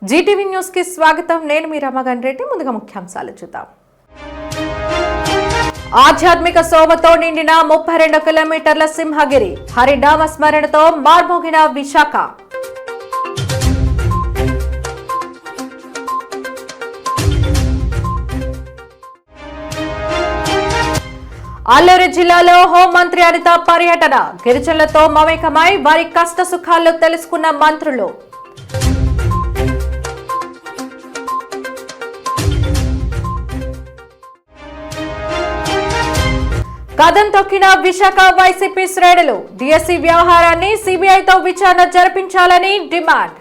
Zee TV news కి స్వాగతం. నేను మీ రమగన్ రెడ్డి. ముందుగా ముఖ్యాంశాలు చూద్దాం. ఆధ్యాత్మిక శోభతో నిండిన 32 కిలోమీటర్ల సింహగిరి, హరినామ స్మరణతో మార్మోగిన విశాఖ. అల్లూరు జిల్లాలో హోంమంత్రి అనిత పర్యటన, గిరిజనులతో మమేకమై వారి కష్ట సుఖాలు తెలుసుకున్న మంత్రులు. కదం తొక్కిన విశాఖ వైసీపీ శ్రేణులు, డిఎస్సీ వ్యవహారాన్ని సిబిఐతో విచారణ జరిపించాలని డిమాండ్.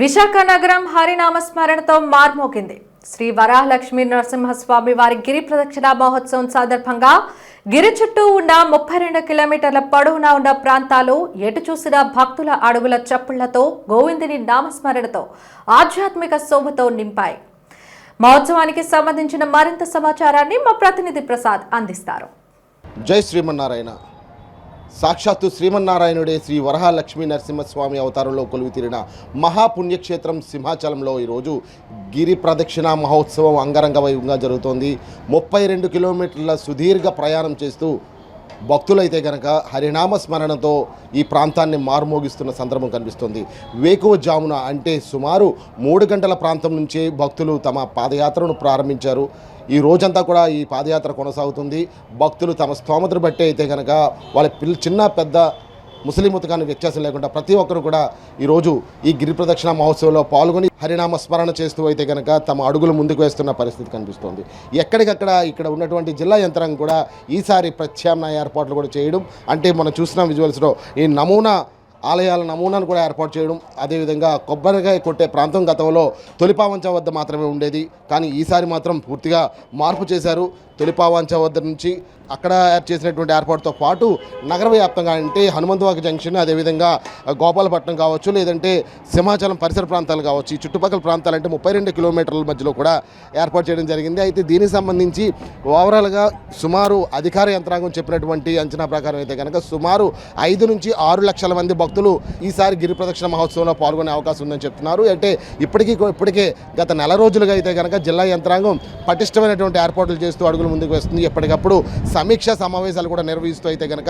విశాఖ నగరం హరినామ స్మరణతో మార్మోగింది. శ్రీ వరాహలక్ష్మీ నరసింహస్వామి వారి గిరి ప్రదక్షిణ మహోత్సవం సందర్భంగా గిరి చుట్టూ ఉన్న 32 కిలోమీటర్ల పొడవున ఉన్న ప్రాంతాలు ఎటు చూసిన భక్తుల అడుగుల చప్పుళ్లతో, గోవిందుని నామస్మరణతో, ఆధ్యాత్మిక శోభతో నింపాయి. మహోత్సవానికి సంబంధించిన మరింత సమాచారాన్ని మా ప్రతినిధి ప్రసాద్ అందిస్తారు. జై శ్రీమన్నారాయణ. సాక్షాత్తు శ్రీమన్నారాయణుడే శ్రీ వరహాలక్ష్మీ నరసింహస్వామి అవతారంలో కొలువుతీరిన మహాపుణ్యక్షేత్రం సింహాచలంలో ఈరోజు గిరి ప్రదక్షిణ మహోత్సవం అంగరంగ వైభవంగా జరుగుతోంది. 32 కిలోమీటర్ల సుదీర్ఘ ప్రయాణం చేస్తూ భక్తులైతే కనుక హరినామ స్మరణతో ఈ ప్రాంతాన్ని మారుమోగిస్తున్న సందర్భం కనిపిస్తుంది. వేకువజామున అంటే సుమారు 3 గంటల ప్రాంతం నుంచే భక్తులు తమ పాదయాత్రను ప్రారంభించారు. ఈ రోజంతా కూడా ఈ పాదయాత్ర కొనసాగుతుంది. భక్తులు తమ స్తోమతను బట్టి అయితే కనుక వాళ్ళ చిన్న పెద్ద ముస్లిం ముతకాన్ని వ్యత్యాసం లేకుండా ప్రతి ఒక్కరు కూడా ఈరోజు ఈ గిరి ప్రదక్షిణ మహోత్సవంలో పాల్గొని హరినామ స్మరణ చేస్తూ అయితే కనుక తమ అడుగులు ముందుకు వేస్తున్న పరిస్థితి కనిపిస్తోంది. ఎక్కడికక్కడ ఇక్కడ ఉన్నటువంటి జిల్లా యంత్రాంగం కూడా ఈసారి ప్రత్యామ్నాయ ఏర్పాట్లు కూడా చేయడం, అంటే మనం చూసిన విజువల్స్లో ఈ నమూనా ఆలయాల నమూనాను కూడా ఏర్పాటు చేయడం, అదేవిధంగా కొబ్బరికాయ కొట్టే ప్రాంతం గతంలో తొలిపావంచ వద్ద మాత్రమే ఉండేది, కానీ ఈసారి మాత్రం పూర్తిగా మార్పు చేశారు. తొలిపావంచ వద్ద నుంచి అక్కడ చేసినటువంటి ఏర్పాటుతో పాటు నగర వ్యాప్తంగా అంటే హనుమంతవాక జంక్షన్, అదేవిధంగా గోపాలపట్నం కావచ్చు, లేదంటే సింహాచలం పరిసర ప్రాంతాలు కావచ్చు, ఈ చుట్టుపక్కల ప్రాంతాలు అంటే 32 కిలోమీటర్ల మధ్యలో కూడా ఏర్పాటు చేయడం జరిగింది. అయితే దీనికి సంబంధించి ఓవరాల్గా సుమారు అధికార యంత్రాంగం చెప్పినటువంటి అంచనా ప్రకారం అయితే కనుక సుమారు 5 నుంచి 6 లక్షల మంది భక్తులు ఈసారి గిరి ప్రదక్షిణ మహోత్సవంలో పాల్గొనే అవకాశం ఉందని చెప్తున్నారు. అంటే ఇప్పటికే గత నెల రోజులుగా అయితే కనుక జిల్లా యంత్రాంగం పటిష్టమైనటువంటి ఏర్పాట్లు చేస్తూ అడుగులు ముందుకు వేస్తుంది. ఎప్పటికప్పుడు సమీక్షా సమావేశాలు కూడా నిర్వహిస్తూ అయితే కనుక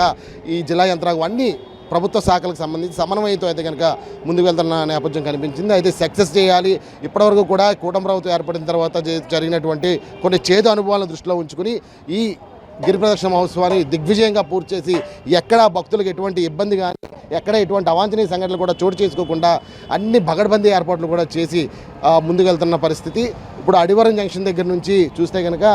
ఈ జిల్లా యంత్రాంగం అన్ని ప్రభుత్వ శాఖలకు సంబంధించి సమన్వయంతో అయితే కనుక ముందుకు వెళ్తున్న నేపథ్యం కనిపించింది. అయితే సక్సెస్ చేయాలి. ఇప్పటివరకు కూడా కూటమి ప్రభుత్వం ఏర్పడిన తర్వాత జరిగినటువంటి కొన్ని చేదు అనుభవాలను దృష్టిలో ఉంచుకుని ఈ గిరి ప్రదక్షిణ మహోత్సవాన్ని దిగ్విజయంగా పూర్తి చేసి ఎక్కడ భక్తులకు ఎటువంటి ఇబ్బంది కానీ ఎక్కడ ఎటువంటి అవాంఛనీయ సంఘటనలు కూడా చోటు చేసుకోకుండా అన్ని పగడ్బందీ ఏర్పాట్లు కూడా చేసి ముందుకెళ్తున్న పరిస్థితి. ఇప్పుడు అడివరం జంక్షన్ దగ్గర నుంచి చూస్తే కనుక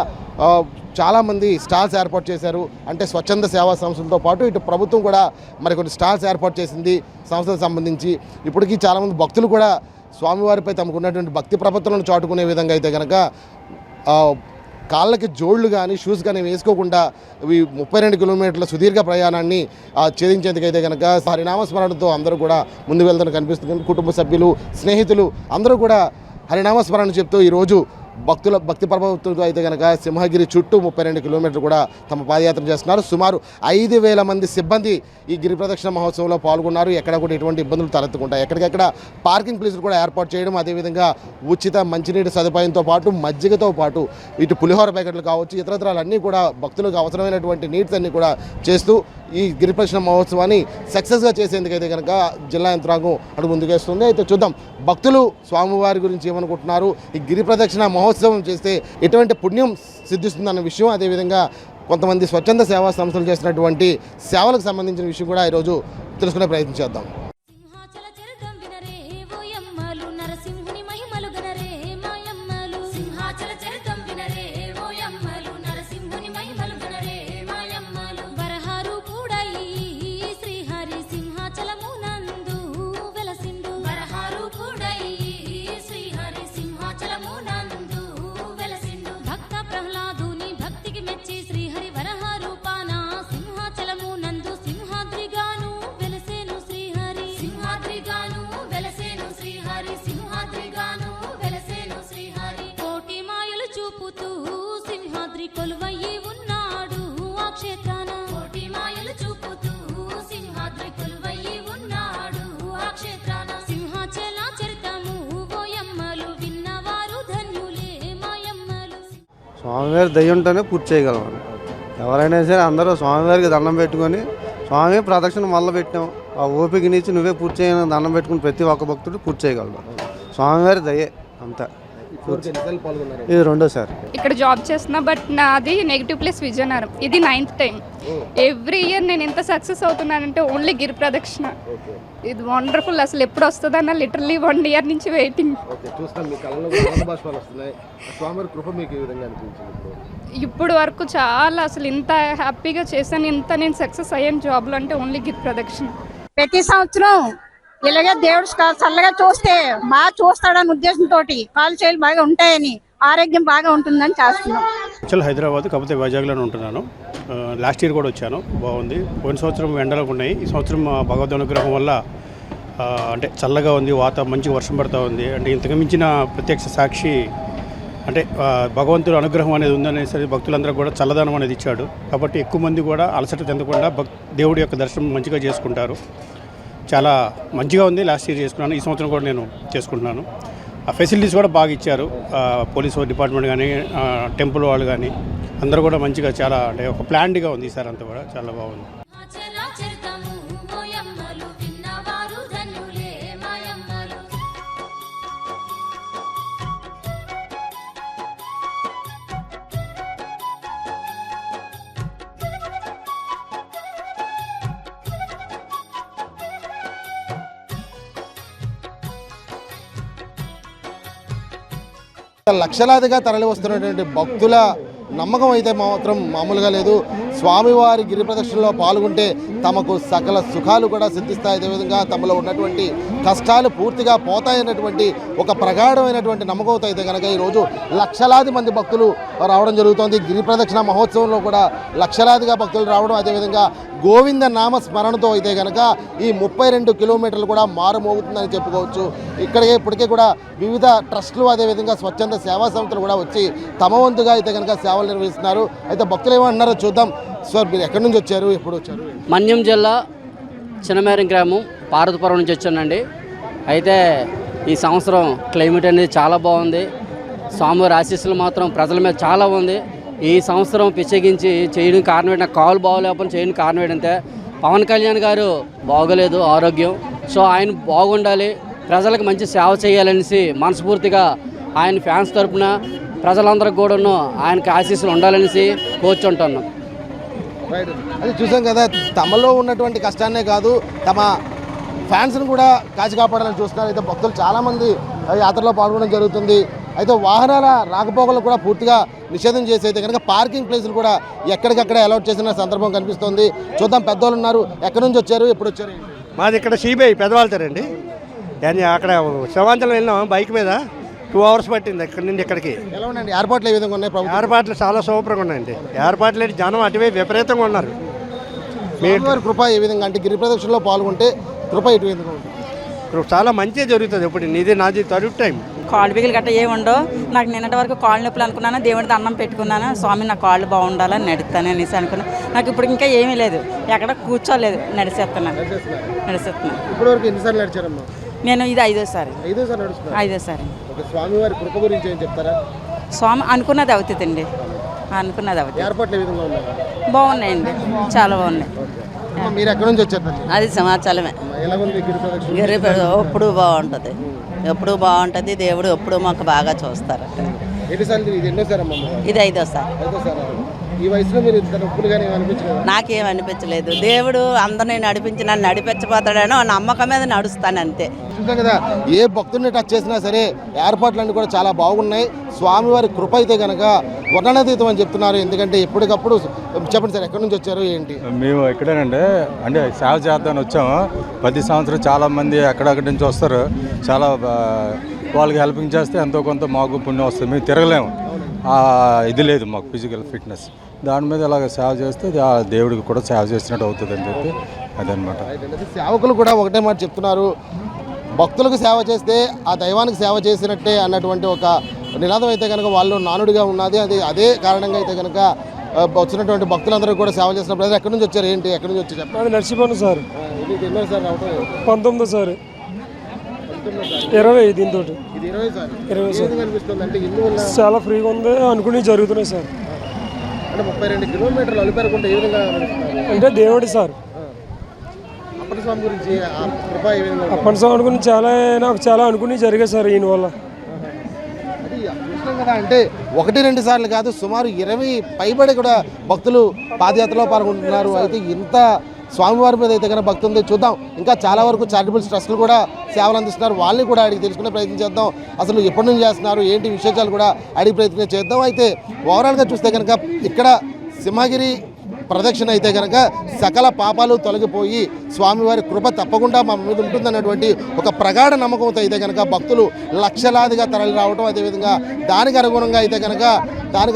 చాలామంది స్టాల్స్ ఏర్పాటు చేశారు. అంటే స్వచ్ఛంద సేవా సంస్థలతో పాటు ఇటు ప్రభుత్వం కూడా మరికొన్ని స్టాల్స్ ఏర్పాటు చేసింది సంస్థలకు సంబంధించి. ఇప్పటికీ చాలామంది భక్తులు కూడా స్వామివారిపై తమకు ఉన్నటువంటి భక్తి ప్రపత్తులను చాటుకునే విధంగా అయితే కనుక కాళ్ళకి జోళ్ళు కానీ షూస్ కానీ వేసుకోకుండా ఈ 32 కిలోమీటర్ల సుదీర్ఘ ప్రయాణాన్ని ఛేదించేందుకైతే కనుక హరినామస్మరణతో అందరూ కూడా ముందుకు వెళ్తున్న కనిపిస్తుంది. కుటుంబ సభ్యులు, స్నేహితులు అందరూ కూడా హరినామస్మరణ చెప్తూ ఈరోజు భక్తి ప్రభావంతో అయితే కనుక సింహగిరి చుట్టూ 32 కిలోమీటర్లు కూడా తమ పాదయాత్ర చేస్తున్నారు. సుమారు 5,000 మంది సిబ్బంది ఈ గిరి ప్రదక్షిణ మహోత్సవంలో పాల్గొన్నారు. ఎక్కడ కూడా ఎటువంటి ఇబ్బందులు తలెత్తకుండా ఎక్కడికెక్కడ పార్కింగ్ ప్లేసులు కూడా ఏర్పాటు చేయడం, అదేవిధంగా ఉచిత మంచినీటి సదుపాయంతో పాటు మజ్జిగతో పాటు ఇటు పులిహోర ప్యాకెట్లు కావచ్చు, ఇతరత్రాలన్నీ కూడా భక్తులకు అవసరమైనటువంటి నీడ్స్ అన్నీ కూడా చేస్తూ ఈ గిరి ప్రదక్షిణ మహోత్సవాన్ని సక్సెస్గా చేసేందుకైతే కనుక జిల్లా యంత్రాంగం అడుగు ముందుకేస్తుంది. అయితే చూద్దాం భక్తులు స్వామివారి గురించి ఏమనుకుంటున్నారు, ఈ గిరి ప్రదక్షిణ మహోత్సవం చేస్తే ఎటువంటి పుణ్యం సిద్ధిస్తుందన్న విషయం, అదేవిధంగా కొంతమంది స్వచ్ఛంద సేవా సంస్థలు చేసినటువంటి సేవలకు సంబంధించిన విషయం కూడా ఈరోజు తెలుసుకునే ప్రయత్నం చేద్దాం. శ్రీహరి వరహ రూపాన సింహాచలము నందు సింహాద్రిగాను వెలసేను శ్రీహరి. స్వామివారి దయ ఉంటేనే పూర్తి చేయగలం. ఎవరైనా సరే అందరూ స్వామివారికి దండం పెట్టుకొని స్వామి ప్రదక్షిణ మొదలు పెట్టాం, ఆ ఓపిక నుంచి నువ్వే పూర్తి చేయని దండం పెట్టుకుని ప్రతి ఒక్క భక్తుడు పూర్తి చేయగలడు. స్వామివారి దయే అంతా. ఇది రెండోసారి ఇక్కడ జాబ్ చేస్తున్నా, బట్ నాది నెగిటివ్ ప్లేస్ విజయనగరం. ఇది 9th టైం. ఎవ్రీ ఇయర్ నేను ఎంత సక్సెస్ అవుతున్నానంటే ఓన్లీ గిరి ప్రదక్షిణ. ఇది వండర్ఫుల్. అసలు ఎప్పుడు వస్తుందన్న లిటరలీ 1 ఇయర్ నుంచి వెయిటింగ్. ఇప్పుడు వరకు చాలా అసలు ఇంత హ్యాపీగా చేశాను, ఇంత నేను సక్సెస్ అయ్యాను జాబ్లో అంటే ఓన్లీ గిరి ప్రదక్షిణ. ప్రతి సంవత్సరం ఇలాగే దేవుడు చల్లగా చూస్తే బాగా చూస్తాడని ఉద్దేశంతో కాలు చేలు బాగా ఉంటాయని, ఆరోగ్యం బాగా ఉంటుందని చేస్తున్నాం. యాక్చువల్ హైదరాబాద్, కాకపోతే వైజాగ్లోనే ఉంటున్నాను. లాస్ట్ ఇయర్ కూడా వచ్చాను, బాగుంది. పోయిన సంవత్సరం ఎండలకు ఉన్నాయి, ఈ సంవత్సరం భగవద్ అనుగ్రహం వల్ల అంటే చల్లగా ఉంది, మంచిగా వర్షం పడుతూ ఉంది. అంటే ఇంతకు మించిన ప్రత్యక్ష సాక్షి అంటే భగవంతుడు అనుగ్రహం అనేది ఉందనేసరి భక్తులందరూ కూడా చల్లదనం అనేది ఇచ్చాడు. కాబట్టి ఎక్కువ మంది కూడా అలసట చెందకుండా దేవుడి యొక్క దర్శనం మంచిగా చేసుకుంటారు. చాలా మంచిగా ఉంది. లాస్ట్ ఇయర్ చేసుకున్నాను, ఈ సంవత్సరం కూడా నేను చేసుకుంటున్నాను. ఆ ఫెసిలిటీస్ కూడా బాగా ఇచ్చారు. పోలీసు డిపార్ట్మెంట్ కానీ, టెంపుల్ వాళ్ళు కానీ అందరూ కూడా మంచిగా చాలా అంటే ఒక ప్లాన్డ్గా ఉంది. ఈసారి అంతా కూడా చాలా బాగుంది. లక్షలాదిగా తరలి వస్తున్నటువంటి భక్తుల నమ్మకం అయితే మాత్రం మామూలుగా లేదు. స్వామివారి గిరి ప్రదక్షిణలో పాల్గొంటే తమకు సకల సుఖాలు కూడా సిద్ధిస్తాయి, అదేవిధంగా తమలో ఉన్నటువంటి కష్టాలు పూర్తిగా పోతాయన్నటువంటి ఒక ప్రగాఢమైనటువంటి నమ్మకంతో అయితే కనుక ఈరోజు లక్షలాది మంది భక్తులు రావడం జరుగుతోంది. గిరి ప్రదక్షిణ మహోత్సవంలో కూడా లక్షలాదిగా భక్తులు రావడం, అదేవిధంగా గోవింద నామ స్మరణతో అయితే కనుక ఈ 32 కిలోమీటర్లు కూడా మారుమోగుతుందని చెప్పుకోవచ్చు. ఇప్పటికే కూడా వివిధ ట్రస్టులు, అదేవిధంగా స్వచ్ఛంద సేవా సంస్థలు కూడా వచ్చి తమ వంతుగా అయితే కనుక సేవలు నిర్వహిస్తున్నారు. అయితే భక్తులు ఏమంటున్నారో చూద్దాం. సార్, మీరు ఎక్కడి నుంచి వచ్చారు, ఎప్పుడు వచ్చారు? మన్యం జిల్లా చిన్నమేరం గ్రామం, పార్వతీపురం నుంచి వచ్చానండి. అయితే ఈ సంవత్సరం క్లైమేట్ అనేది చాలా బాగుంది. స్వామివారి ఆశీస్సులు మాత్రం ప్రజల మీద చాలా ఉంది. ఈ సంవత్సరం పిచ్చెగించి చేయడం కారణం ఏంటంటే, కాలు బాగోలేకపోతే చేయడం కారణం ఏంటంటే పవన్ కళ్యాణ్ గారు బాగోలేదు ఆరోగ్యం. సో ఆయన బాగుండాలి, ప్రజలకు మంచి సేవ చేయాలనేసి మనస్ఫూర్తిగా ఆయన ఫ్యాన్స్ తరపున ప్రజలందరికీ కూడాను ఆయనకి ఆశీస్సులు ఉండాలనేసి కోరుచుంటున్నాం. అది చూసాం కదా, తమలో ఉన్నటువంటి కష్టాన్నే కాదు తమ ఫ్యాన్స్ని కూడా కాచి కాపాడాలని చూస్తున్నారు. అయితే భక్తులు చాలామంది యాత్రలో పాల్గొనడం జరుగుతుంది. అయితే వాహనాల రాకపోకలు కూడా పూర్తిగా నిషేధం చేసి అయితే కనుక పార్కింగ్ ప్లేసులు కూడా ఎక్కడికక్కడ అలౌట్ చేసిన సందర్భం కనిపిస్తోంది. చూద్దాం, పెద్దవాళ్ళు ఉన్నారు. ఎక్కడి నుంచి వచ్చారు, ఎప్పుడు వచ్చారు? మాది ఇక్కడ సిబిఐ పెద్దవాళ్ళతారండి. కానీ అక్కడ శివాంచలం వెళ్ళాం బైక్ మీద, 2 hours పట్టింది ఇక్కడి నుండి ఇక్కడికి. ఎలా ఉన్నాయండి ఏర్పాట్లు, ఏ విధంగా ఉన్నాయి? ఏర్పాట్లు చాలా సూపర్గా ఉన్నాయండి. ఏర్పాట్లు జనం అటువైపు విపరీతంగా ఉన్నారు. స్వామివారి కృప ఏ విధంగా అంటే గిరి ప్రదక్షిణలో పాల్గొంటే కృప ఇటు విధంగా ఉంటుంది? చాలా మంచిగా జరుగుతుంది. ఇప్పుడు నాది 3rd టైం. కాళ్ళు బిగులు గట్ట ఏమి ఉండవు. నాకు నిన్నటి వరకు కాళ్ళు నొప్పులు అనుకున్నాను, దేవుడి దండం పెట్టుకున్నాను, స్వామి నా కాళ్ళు బాగుండాలని నడుస్తాను అనేసి అనుకున్నాను. నాకు ఇప్పుడు ఇంకా ఏమీ లేదు, ఎక్కడ కూర్చోలేదు, నడిచేస్తున్నాను. ఇప్పటివరకు ఎన్నిసార్లు నడిచారమ్మా? నేను ఇది 5వ సారి. 5వ సారి. స్వామివారి కృప గురించి ఏం చెప్తారా? స్వామి అనుకున్నది అవుతుందండి, అనుకున్నది అవుతుంది. ఏర్పాట్లు ఏ విధంగా ఉన్నాయి? బాగున్నాయండి, చాలా బాగున్నాయి. మీరు ఎక్కడి నుంచి వచ్చారు? అది సమాచారమే. గిరి ఎప్పుడు బాగుంటుంది, ఎప్పుడు బాగుంటుంది. దేవుడు ఎప్పుడు మాకు బాగా చూస్తారు. ఇది 5వ సారి. ఈ వయసులో మీరు నొప్పులు కానీ అనిపించలేదు? నాకేం అనిపించలేదు. దేవుడు అందరినీ నడిపించి నన్ను నడిపించబోతాడనో నమ్మకం మీద నడుస్తాను అంతే. చూసాం కదా, ఏ భక్తుడిని టచ్ చేసినా సరే ఏర్పాట్లన్నీ కూడా చాలా బాగున్నాయి. స్వామివారి కృప అయితే కనుక వర్ణనాతీతం అని చెప్తున్నారు. ఎందుకంటే ఎప్పటికప్పుడు చెప్పండి సార్, ఎక్కడి నుంచి వచ్చారు, ఏంటి? మేము ఇక్కడేనండి, అంటే సేవ చేద్దామని వచ్చాము. ప్రతి సంవత్సరం చాలామంది అక్కడక్కడి నుంచి వస్తారు. చాలా వాళ్ళకి హెల్పింగ్ చేస్తే ఎంతో కొంత మాకు పుణ్యం వస్తుంది. మేము తిరగలేము, ఇది లేదు మాకు ఫిజికల్ ఫిట్నెస్. దాని మీద ఇలాగ సేవ చేస్తే దేవుడికి కూడా సేవ చేసినట్టు అవుతుంది అని చెప్పి అదనమాట. సేవకులు కూడా ఒకటే మాట చెప్తున్నారు, భక్తులకు సేవ చేస్తే ఆ దైవానికి సేవ చేసినట్టే అన్నటువంటి ఒక నినాదం అయితే కనుక వాళ్ళు నానుడిగా ఉన్నది. అదే కారణంగా అయితే కనుక వచ్చినటువంటి భక్తులందరూ కూడా సేవ చేసినప్పుడు ఎక్కడి నుంచి వచ్చారు, ఏంటి, ఎక్కడి నుంచి వచ్చి చెప్పండి? నడిచిపోను సార్. 19 సార్. 19 సార్. 20 దీంతో ఇది 20 సార్ 20 సార్ అనిపిస్తుంది అంటే ఇందువల్ల చాలా ఫ్రీగా ఉంది అనుకుని జరుగుతున్నాయి సార్. అంటే 32 కిలోమీటర్లు అలుపెరకుంటే ఏ విధంగా నడుస్తున్నారు? అంటే దేవుడి సార్ అప్పటి స్వామి గురించి ఆ కృప ఏ విధంగా ఉంటుంది? అప్పటి స్వామి గురించి నాకు చాలా అనుకుని జరిగాయి సార్ ఈయన వల్ల. అది చూస్తున్నాం కదా, అంటే 1-2 సార్లు కాదు, సుమారు 20 పైబడి కూడా భక్తులు పాదయాత్రలో పాల్గొంటున్నారు. అయితే ఇంత స్వామివారి మీద అయితే కనుక భక్తి ఉంది. చూద్దాం, ఇంకా చాలా వరకు చారిటబుల్ ట్రస్టులు కూడా సేవలు అందిస్తున్నారు. వాళ్ళని కూడా అడిగి తెలుసుకునే ప్రయత్నం చేద్దాం. అసలు ఎప్పటి నుంచి చేస్తున్నారు, ఏంటి విశేషాలు కూడా అడిగి ప్రయత్నం చేద్దాం. అయితే ఓవరాల్గా చూస్తే కనుక ఇక్కడ సింహగిరి ప్రదక్షిణ అయితే కనుక సకల పాపాలు తొలగిపోయి స్వామివారి కృప తప్పకుండా మా మీద ఉంటుందన్నటువంటి ఒక ప్రగాఢ నమ్మకంతో అయితే కనుక భక్తులు లక్షలాదిగా తరలి రావడం, అదేవిధంగా దానికి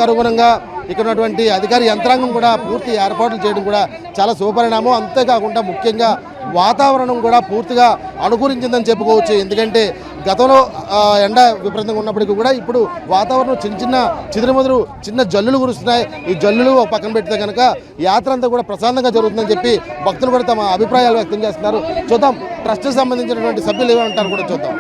అనుగుణంగా ఇక్కడ ఉన్నటువంటి అధికారి యంత్రాంగం కూడా పూర్తి ఏర్పాట్లు చేయడం కూడా చాలా శుభపరిణామం. అంతేకాకుండా ముఖ్యంగా వాతావరణం కూడా పూర్తిగా అనుకూలించిందని చెప్పుకోవచ్చు. ఎందుకంటే గతంలో ఎండ విపరీతంగా ఉన్నప్పటికీ కూడా ఇప్పుడు వాతావరణం చిన్న చిన్న జల్లులు కురుస్తున్నాయి. ఈ జల్లులు ఒక పక్కన పెడితే కనుక యాత్ర అంతా కూడా ప్రశాంతంగా జరుగుతుందని చెప్పి భక్తులు కూడా తమ అభిప్రాయాలు వ్యక్తం చేస్తున్నారు. చూద్దాం, ట్రస్ట్కి సంబంధించినటువంటి సభ్యులు ఏమంటారు కూడా చూద్దాం.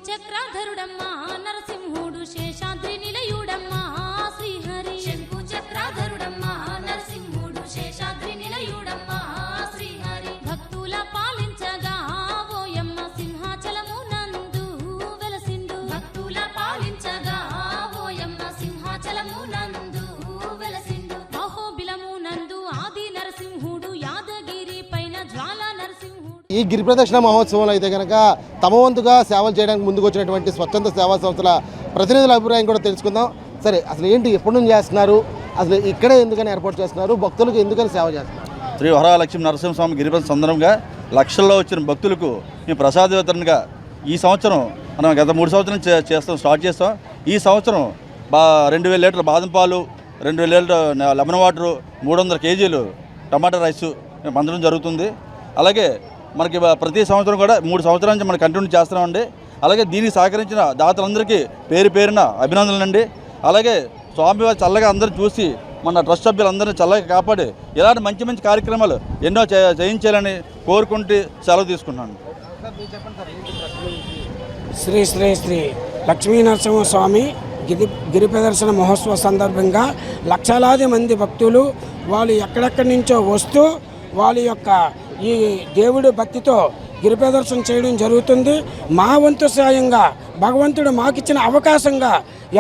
చక్రాధరుడమ్మా నరసింహుడు శేషాద్రి నిలయుడమ్మా శ్రీహరి. శంకు చక్రాధరుడమ్మా నరసింహుడు శేషాద్రి నిలయుడమ్మా శ్రీహరి. భక్తుల పాలించగా ఓయమ్మ సింహాచలము నందు వెలసిండు. భక్తుల పాలించగా ఓయమ్మ సింహాచలము నందు వెలసిండు. అహోబిలము నందు ఆది నరసింహుడు యాదగిరి పైన జ్వాల నరసింహుడు. ఈ గిరి ప్రదక్షిణ మహోత్సవంలో అయితే కనుక తమ వంతుగా సేవలు చేయడానికి ముందుకు వచ్చినటువంటి స్వచ్ఛంద సేవా సంస్థల ప్రతినిధుల అభిప్రాయం కూడా తెలుసుకుందాం. సరే, అసలు ఏంటి, ఎప్పటి నుంచి చేస్తున్నారు, అసలు ఇక్కడే ఎందుకని ఏర్పాటు చేస్తున్నారు, భక్తులకు ఎందుకని సేవ చేస్తున్నారు? శ్రీ వరహాలక్ష్మి నరసింహస్వామి గిరిప్రదక్షిణ సందర్భంగా లక్షల్లో వచ్చిన భక్తులకు మేము ప్రసాద వితరణగా ఈ సంవత్సరం మనం గత 3 సంవత్సరం స్టార్ట్ చేస్తాం. ఈ సంవత్సరం 2000 లీటర్ల బాదం పాలు, 2000 లీటర్ల లెమన్ వాటరు, 300 కేజీలు టమాటా రైసు పంచడం జరుగుతుంది. అలాగే మనకి ప్రతి సంవత్సరం కూడా 3 సంవత్సరాల నుంచి మనం కంటిన్యూ చేస్తున్నామండి. అలాగే దీనికి సహకరించిన దాతలందరికీ పేరున అభినందనలండి. అలాగే స్వామివారి చల్లగా అందరూ చూసి మన ట్రస్ట్ సభ్యులందరినీ చల్లగా కాపాడి ఇలాంటి మంచి కార్యక్రమాలు ఎన్నో చేయించాలని కోరుకుంటూ సెలవు తీసుకున్నాను. శ్రీ శ్రీ శ్రీ లక్ష్మీ నరసింహస్వామి గిరి ప్రదర్శన మహోత్సవ సందర్భంగా లక్షలాది మంది భక్తులు వాళ్ళు ఎక్కడెక్కడి నుంచో వస్తూ వాళ్ళ యొక్క ఈ దేవుడి భక్తితో గిరి ప్రదర్శన చేయడం జరుగుతుంది. మా వంతు సాయంగా భగవంతుడు మాకిచ్చిన అవకాశంగా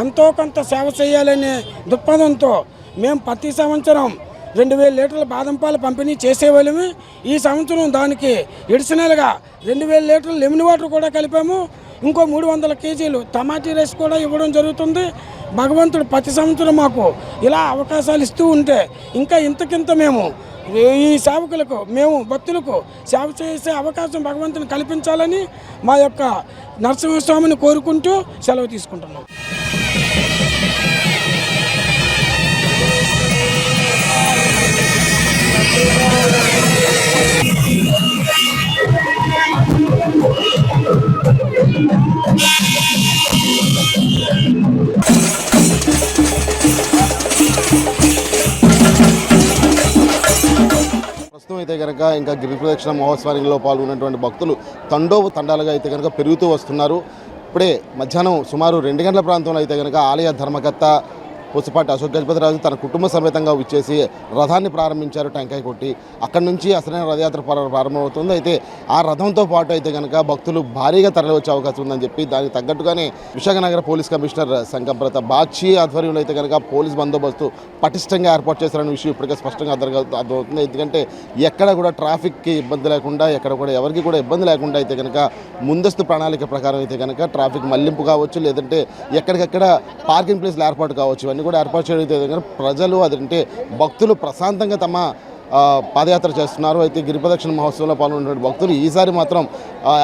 ఎంతో కొంత సేవ చేయాలనే దృక్పథంతో మేము ప్రతి సంవత్సరం 2000 లీటర్ల బాదం పాలు పంపిణీ చేసేవాళ్ళము. ఈ సంవత్సరం దానికి ఎడిషనల్గా 2000 లీటర్ల లెమన్ వాటర్ కూడా కలిపాము. ఇంకో 300 కేజీలు టమాటీ రైస్ కూడా ఇవ్వడం జరుగుతుంది. భగవంతుడు ప్రతి సంవత్సరం మాకు ఇలా అవకాశాలు ఇస్తూ ఉంటే ఇంకా ఇంతకింత మేము ఈ సేవకులకు మేము భక్తులకు సేవ చేసే అవకాశం భగవంతుని కల్పించాలని మా యొక్క నరసింహస్వామిని కోరుకుంటూ సెలవు తీసుకుంటున్నాం. ప్రస్తుతం అయితే కనుక ఇంకా గిరి ప్రదక్షిణ మహోత్సవంలో పాల్గొన్నటువంటి భక్తులు తండాలుగా అయితే కనుక పెరుగుతూ వస్తున్నారు. ఇప్పుడే మధ్యాహ్నం సుమారు 2 గంటల ప్రాంతంలో అయితే కనుక ఆలయ ధర్మకర్త పూసపాటి అశోక్ గజపతిరాజు తన కుటుంబ సమేతంగా విచ్చేసి రథాన్ని ప్రారంభించారు, టెంకాయ కొట్టి. అక్కడి నుంచి అసలైన రథయాత్ర ప్రారంభమవుతుంది. అయితే ఆ రథంతో పాటు అయితే కనుక భక్తులు భారీగా తరలి వచ్చే అవకాశం ఉందని చెప్పి దానికి తగ్గట్టుగానే విశాఖ నగర పోలీస్ కమిషనర్ సంకంప్రత బాక్షి ఆధ్వర్యంలో అయితే కనుక పోలీస్ బందోబస్తు పటిష్టంగా ఏర్పాటు చేశారనే విషయం ఇప్పటికే స్పష్టంగా అర్థమవుతుంది. ఎందుకంటే ఎక్కడ కూడా ట్రాఫిక్కి ఇబ్బంది లేకుండా, ఎక్కడ కూడా ఎవరికి కూడా ఇబ్బంది లేకుండా అయితే కనుక ముందస్తు ప్రణాళిక ప్రకారం అయితే కనుక ట్రాఫిక్ మళ్లింపు కావచ్చు, లేదంటే ఎక్కడికక్కడ పార్కింగ్ ప్లేస్లు ఏర్పాటు కావచ్చు, ఇవన్నీ కూడా ఏర్పాటు చేయడం ప్రజలు అదంటే భక్తులు ప్రశాంతంగా తమ పాదయాత్ర చేస్తున్నారు. అయితే గిరి ప్రదక్షిణ మహోత్సవంలో పాల్గొన్న భక్తులు ఈసారి మాత్రం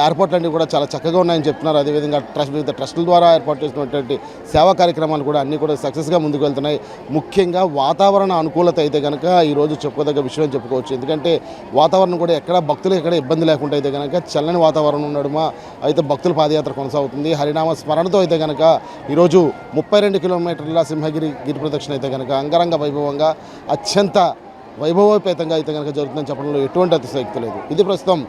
ఏర్పాట్లన్నీ కూడా చాలా చక్కగా ఉన్నాయని చెప్తున్నారు. అదేవిధంగా వివిధ ట్రస్టుల ద్వారా ఏర్పాటు చేసినటువంటి సేవా కార్యక్రమాలు కూడా అన్నీ కూడా సక్సెస్గా ముందుకు వెళ్తున్నాయి. ముఖ్యంగా వాతావరణ అనుకూలత అయితే కనుక ఈరోజు చెప్పుకోదగ్గ విషయం చెప్పుకోవచ్చు. ఎందుకంటే వాతావరణం కూడా ఎక్కడ భక్తులు ఎక్కడ ఇబ్బంది లేకుండా అయితే కనుక చల్లని వాతావరణం ఉండడమా అయితే భక్తుల పాదయాత్ర కొనసాగుతుంది. హరినామ స్మరణతో అయితే కనుక ఈరోజు 32 కిలోమీటర్ల సింహగిరి గిరి ప్రదక్షిణ అయితే కనుక అంగరంగ వైభవంగా అత్యంత వైభవోపేతంగా అయితే కనుక జరుగుతుందని చెప్పడంలో ఎటువంటి అతిశయోక్తి లేదు. ఇది ప్రస్తుతం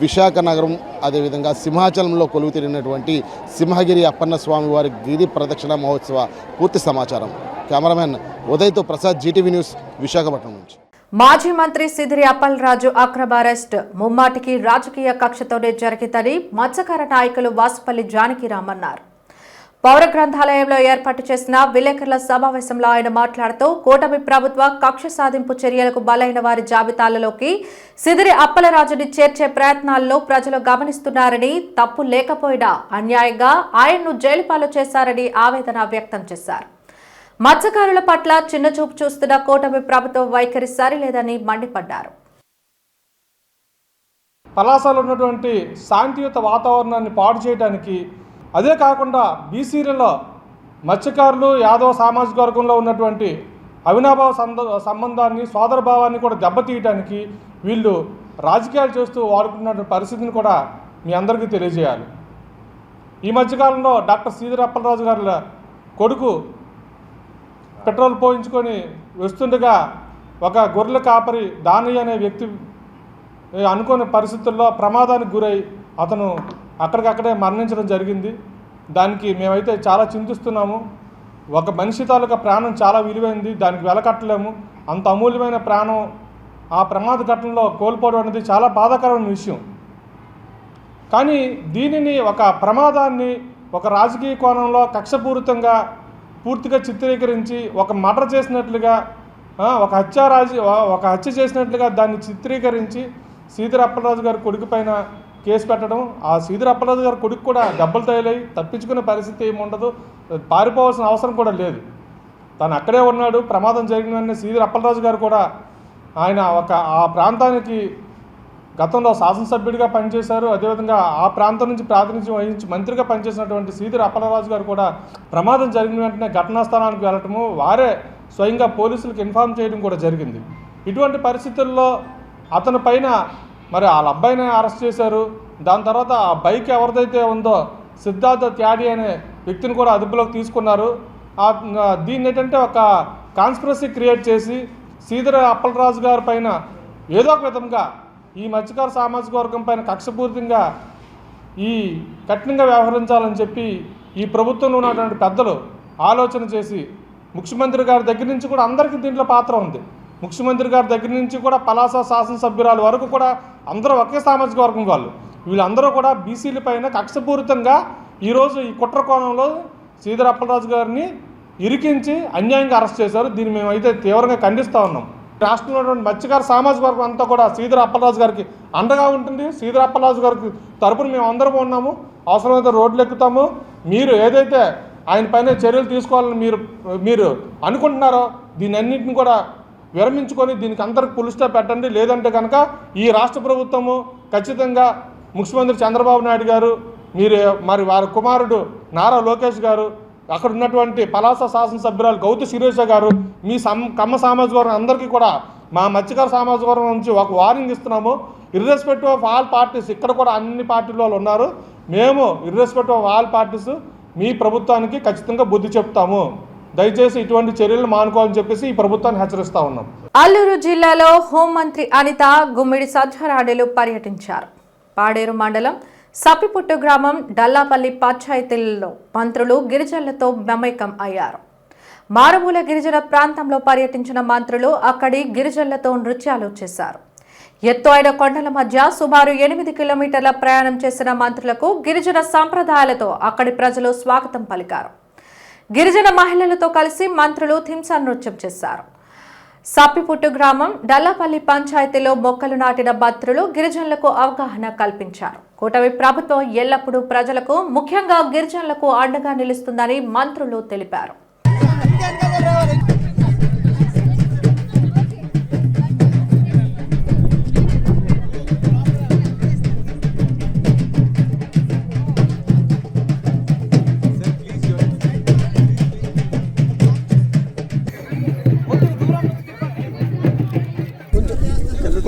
విశాఖ నగరం అదేవిధంగా సింహాచలంలో కొలువు తీరినటువంటి సింహగిరి అప్పన్న స్వామి వారి గిరి ప్రదక్షిణ మహోత్సవ పూర్తి సమాచారం కెమెరామెన్ ఉదయ్తో ప్రసాద్, జీటీవీ న్యూస్, విశాఖపట్నం నుంచి. మాజీ మంత్రి సిదిరి అప్పలరాజు అక్రమ అరెస్ట్ ముమ్మాటికి రాజకీయ కక్షతోనే జరిగిందని మత్స్యకార నాయకులు వాసుపల్లి జానకిరామ్ అన్నారు. పౌర గ్రంథాలయంలో ఏర్పాటు చేసిన విలేకరుల సమావేశంలో ఆయన మాట్లాడుతూ కూటమి ప్రభుత్వ కక్ష సాధింపు చర్యలకు బలైన వారి జాబితాలలోకి సిదిరి అప్పలరాజుని చేర్చే ప్రయత్నాల్లో ప్రజలు గమనిస్తున్నారని, తప్పు లేకపోయినా అన్యాయంగా ఆయన్ను జైలుపాలు చేశారని ఆవేదన వ్యక్తం చేశారు. మత్స్యకారుల పట్ల చిన్నచూపు చూస్తున్న కూటమి ప్రభుత్వం వైఖరి సరిలేదని మండిపడ్డారు. పలాసలో ఉన్నటువంటి శాంతియుత వాతావరణాన్ని పాడు చేయడానికి, అదే కాకుండా బీసీలలో మత్స్యకారులు యాదవ సామాజిక వర్గంలో ఉన్నటువంటి అవినాభావ సంబంధాన్ని, సోదరభావాన్ని కూడా దెబ్బతీయడానికి వీళ్ళు రాజకీయాలు చేస్తూ వాడుకున్న పరిస్థితిని కూడా మీ అందరికీ తెలియజేయాలి. ఈ మధ్యకాలంలో డాక్టర్ సిదిరి అప్పలరాజు గారి కొడుకు పెట్రోల్ పోయించుకొని వస్తుండగా ఒక గొర్రెల కాపరి దానయ్య అనే వ్యక్తి అనుకోని పరిస్థితుల్లో ప్రమాదానికి గురై అతను అక్కడికక్కడే మరణించడం జరిగింది. దానికి మేమైతే చాలా చింతిస్తున్నాము. ఒక మనిషి తాలూకా ప్రాణం చాలా విలువైంది, దానికి వెలకట్టలేము. అంత అమూల్యమైన ప్రాణం ఆ ప్రమాద ఘటనలో కోల్పోవడం అనేది చాలా బాధాకరమైన విషయం. కానీ దీనిని ఒక ప్రమాదాన్ని ఒక రాజకీయ కోణంలో కక్షపూరితంగా పూర్తిగా చిత్రీకరించి ఒక మర్డర్ చేసినట్లుగా, ఒక హత్య చేసినట్లుగా దాన్ని చిత్రీకరించి సిదిరి అప్పలరాజు గారి కొడుకు పైన కేసు పెట్టడం, ఆ సిదిరి అప్పలరాజు గారి కొడుకు కూడా దెబ్బలు తగిలాయి, తప్పించుకునే పరిస్థితి ఏమి ఉండదు, పారిపోవాల్సిన అవసరం కూడా లేదు. తను అక్కడే ఉన్నాడు. ప్రమాదం జరిగిన వెంటనే సిదిరి అప్పలరాజు గారు కూడా ఆయన ఆ ప్రాంతానికి గతంలో శాసనసభ్యుడిగా పనిచేశారు. అదేవిధంగా ఆ ప్రాంతం నుంచి ప్రాతినిధ్యం వహించి మంత్రిగా పనిచేసినటువంటి సిదిరి అప్పలరాజు గారు కూడా ప్రమాదం జరిగిన వెంటనే ఘటనా స్థలానికి వెళ్ళటము, వారే స్వయంగా పోలీసులకు ఇన్ఫార్మ్ చేయడం కూడా జరిగింది. ఇటువంటి పరిస్థితుల్లో అతని పైన మరి వాళ్ళ అబ్బాయిని అరెస్ట్ చేశారు. దాని తర్వాత ఆ బైక్ ఎవరిదైతే ఉందో సిద్ధార్థ త్యాడి అనే వ్యక్తిని కూడా అదుపులోకి తీసుకున్నారు. దీన్ని ఏంటంటే ఒక కాన్స్పిరసీ క్రియేట్ చేసి సిదిరి అప్పలరాజు గారి పైన ఏదో ఒక విధంగా ఈ మత్స్యకార సామాజిక వర్గం పైన కక్షపూరితంగా ఈ కఠినంగా వ్యవహరించాలని చెప్పి ఈ ప్రభుత్వంలో ఉన్నటువంటి పెద్దలు ఆలోచన చేసి ముఖ్యమంత్రి గారి దగ్గర నుంచి కూడా అందరికీ దీంట్లో పాత్ర ఉంది. ముఖ్యమంత్రి గారి దగ్గర నుంచి కూడా పలాస శాసనసభ్యురాలు వరకు కూడా అందరూ ఒకే సామాజిక వర్గం వాళ్ళు. వీళ్ళందరూ కూడా బీసీల పైన కక్షపూరితంగా ఈరోజు ఈ కుట్ర కోణంలో సిదిరి అప్పలరాజు గారిని ఇరికించి అన్యాయంగా అరెస్ట్ చేశారు. దీన్ని మేమైతే తీవ్రంగా ఖండిస్తూ ఉన్నాం. రాష్ట్రంలో ఉన్నటువంటి మత్స్యకార సామాజిక వర్గం అంతా కూడా సిదిరి అప్పలరాజు గారికి అండగా ఉంటుంది. సిదిరి అప్పలరాజు గారికి తరపున మేము అందరం ఉన్నాము. అవసరమైతే రోడ్లు ఎక్కుతాము. మీరు ఏదైతే ఆయన పైన చర్యలు తీసుకోవాలని మీరు అనుకుంటున్నారో దీన్ని అన్నింటిని కూడా విరమించుకొని దీనికి అందరికి ఫుల్ స్టాప్ పెట్టండి. లేదంటే కనుక ఈ రాష్ట్ర ప్రభుత్వము ఖచ్చితంగా ముఖ్యమంత్రి చంద్రబాబు నాయుడు గారు, మరి వారి కుమారుడు నారా లోకేష్ గారు, అక్కడ ఉన్నటువంటి పలాస శాసనసభ్యురాలు గౌతు శిరీష గారు, మీ కమ్మ సామాజిక వర్గం అందరికీ కూడా మా మత్స్యకార సామాజిక వర్గం నుంచి ఒక వార్నింగ్ ఇస్తున్నాము. ఇర్రెస్పెక్టివ్ ఆఫ్ ఆల్ పార్టీస్, ఇక్కడ కూడా అన్ని పార్టీల వాళ్ళు ఉన్నారు. మేము ఇర్రెస్పెక్టివ్ ఆఫ్ ఆల్ పార్టీస్ మీ ప్రభుత్వానికి ఖచ్చితంగా బుద్ధి చెప్తాము. దయచేసి ఇటువంటి చర్యలు మానుకోవాలని చెప్పేసి ఈ ప్రభుత్వాన్ని హెచ్చరిస్తా ఉన్నాం. అల్లూరు జిల్లాలో హోంమంత్రి అనిత గుమ్మిడి సంధ్యారాణిలు పర్యటించారు. పాడేరు మండలం సప్పిపుట్టు గ్రామం డల్లాపల్లి పంచాయతీల్లో మంత్రులు గిరిజనులతో మమేకం అయ్యారు. మారుమూల గిరిజన ప్రాంతంలో పర్యటించిన మంత్రులు అక్కడి గిరిజనులతో నృత్యాలు చేశారు. ఎత్తైన కొండల మధ్య సుమారు 8 కిలోమీటర్ల ప్రయాణం చేసిన మంత్రులకు గిరిజన సంప్రదాయాలతో అక్కడి ప్రజలు స్వాగతం పలికారు. గిరిజన మహిళలతో కలిసి మంత్రులు థింసా నృత్యం చేశారు. సప్పిపుట్టు గ్రామం డల్లాపల్లి పంచాయతీలో మొక్కలు నాటిన మంత్రులు గిరిజనులకు అవగాహన కల్పించారు. కూటమి ప్రభుత్వం ఎల్లప్పుడూ ప్రజలకు, ముఖ్యంగా గిరిజనులకు అండగా నిలుస్తుందని మంత్రులు తెలిపారు.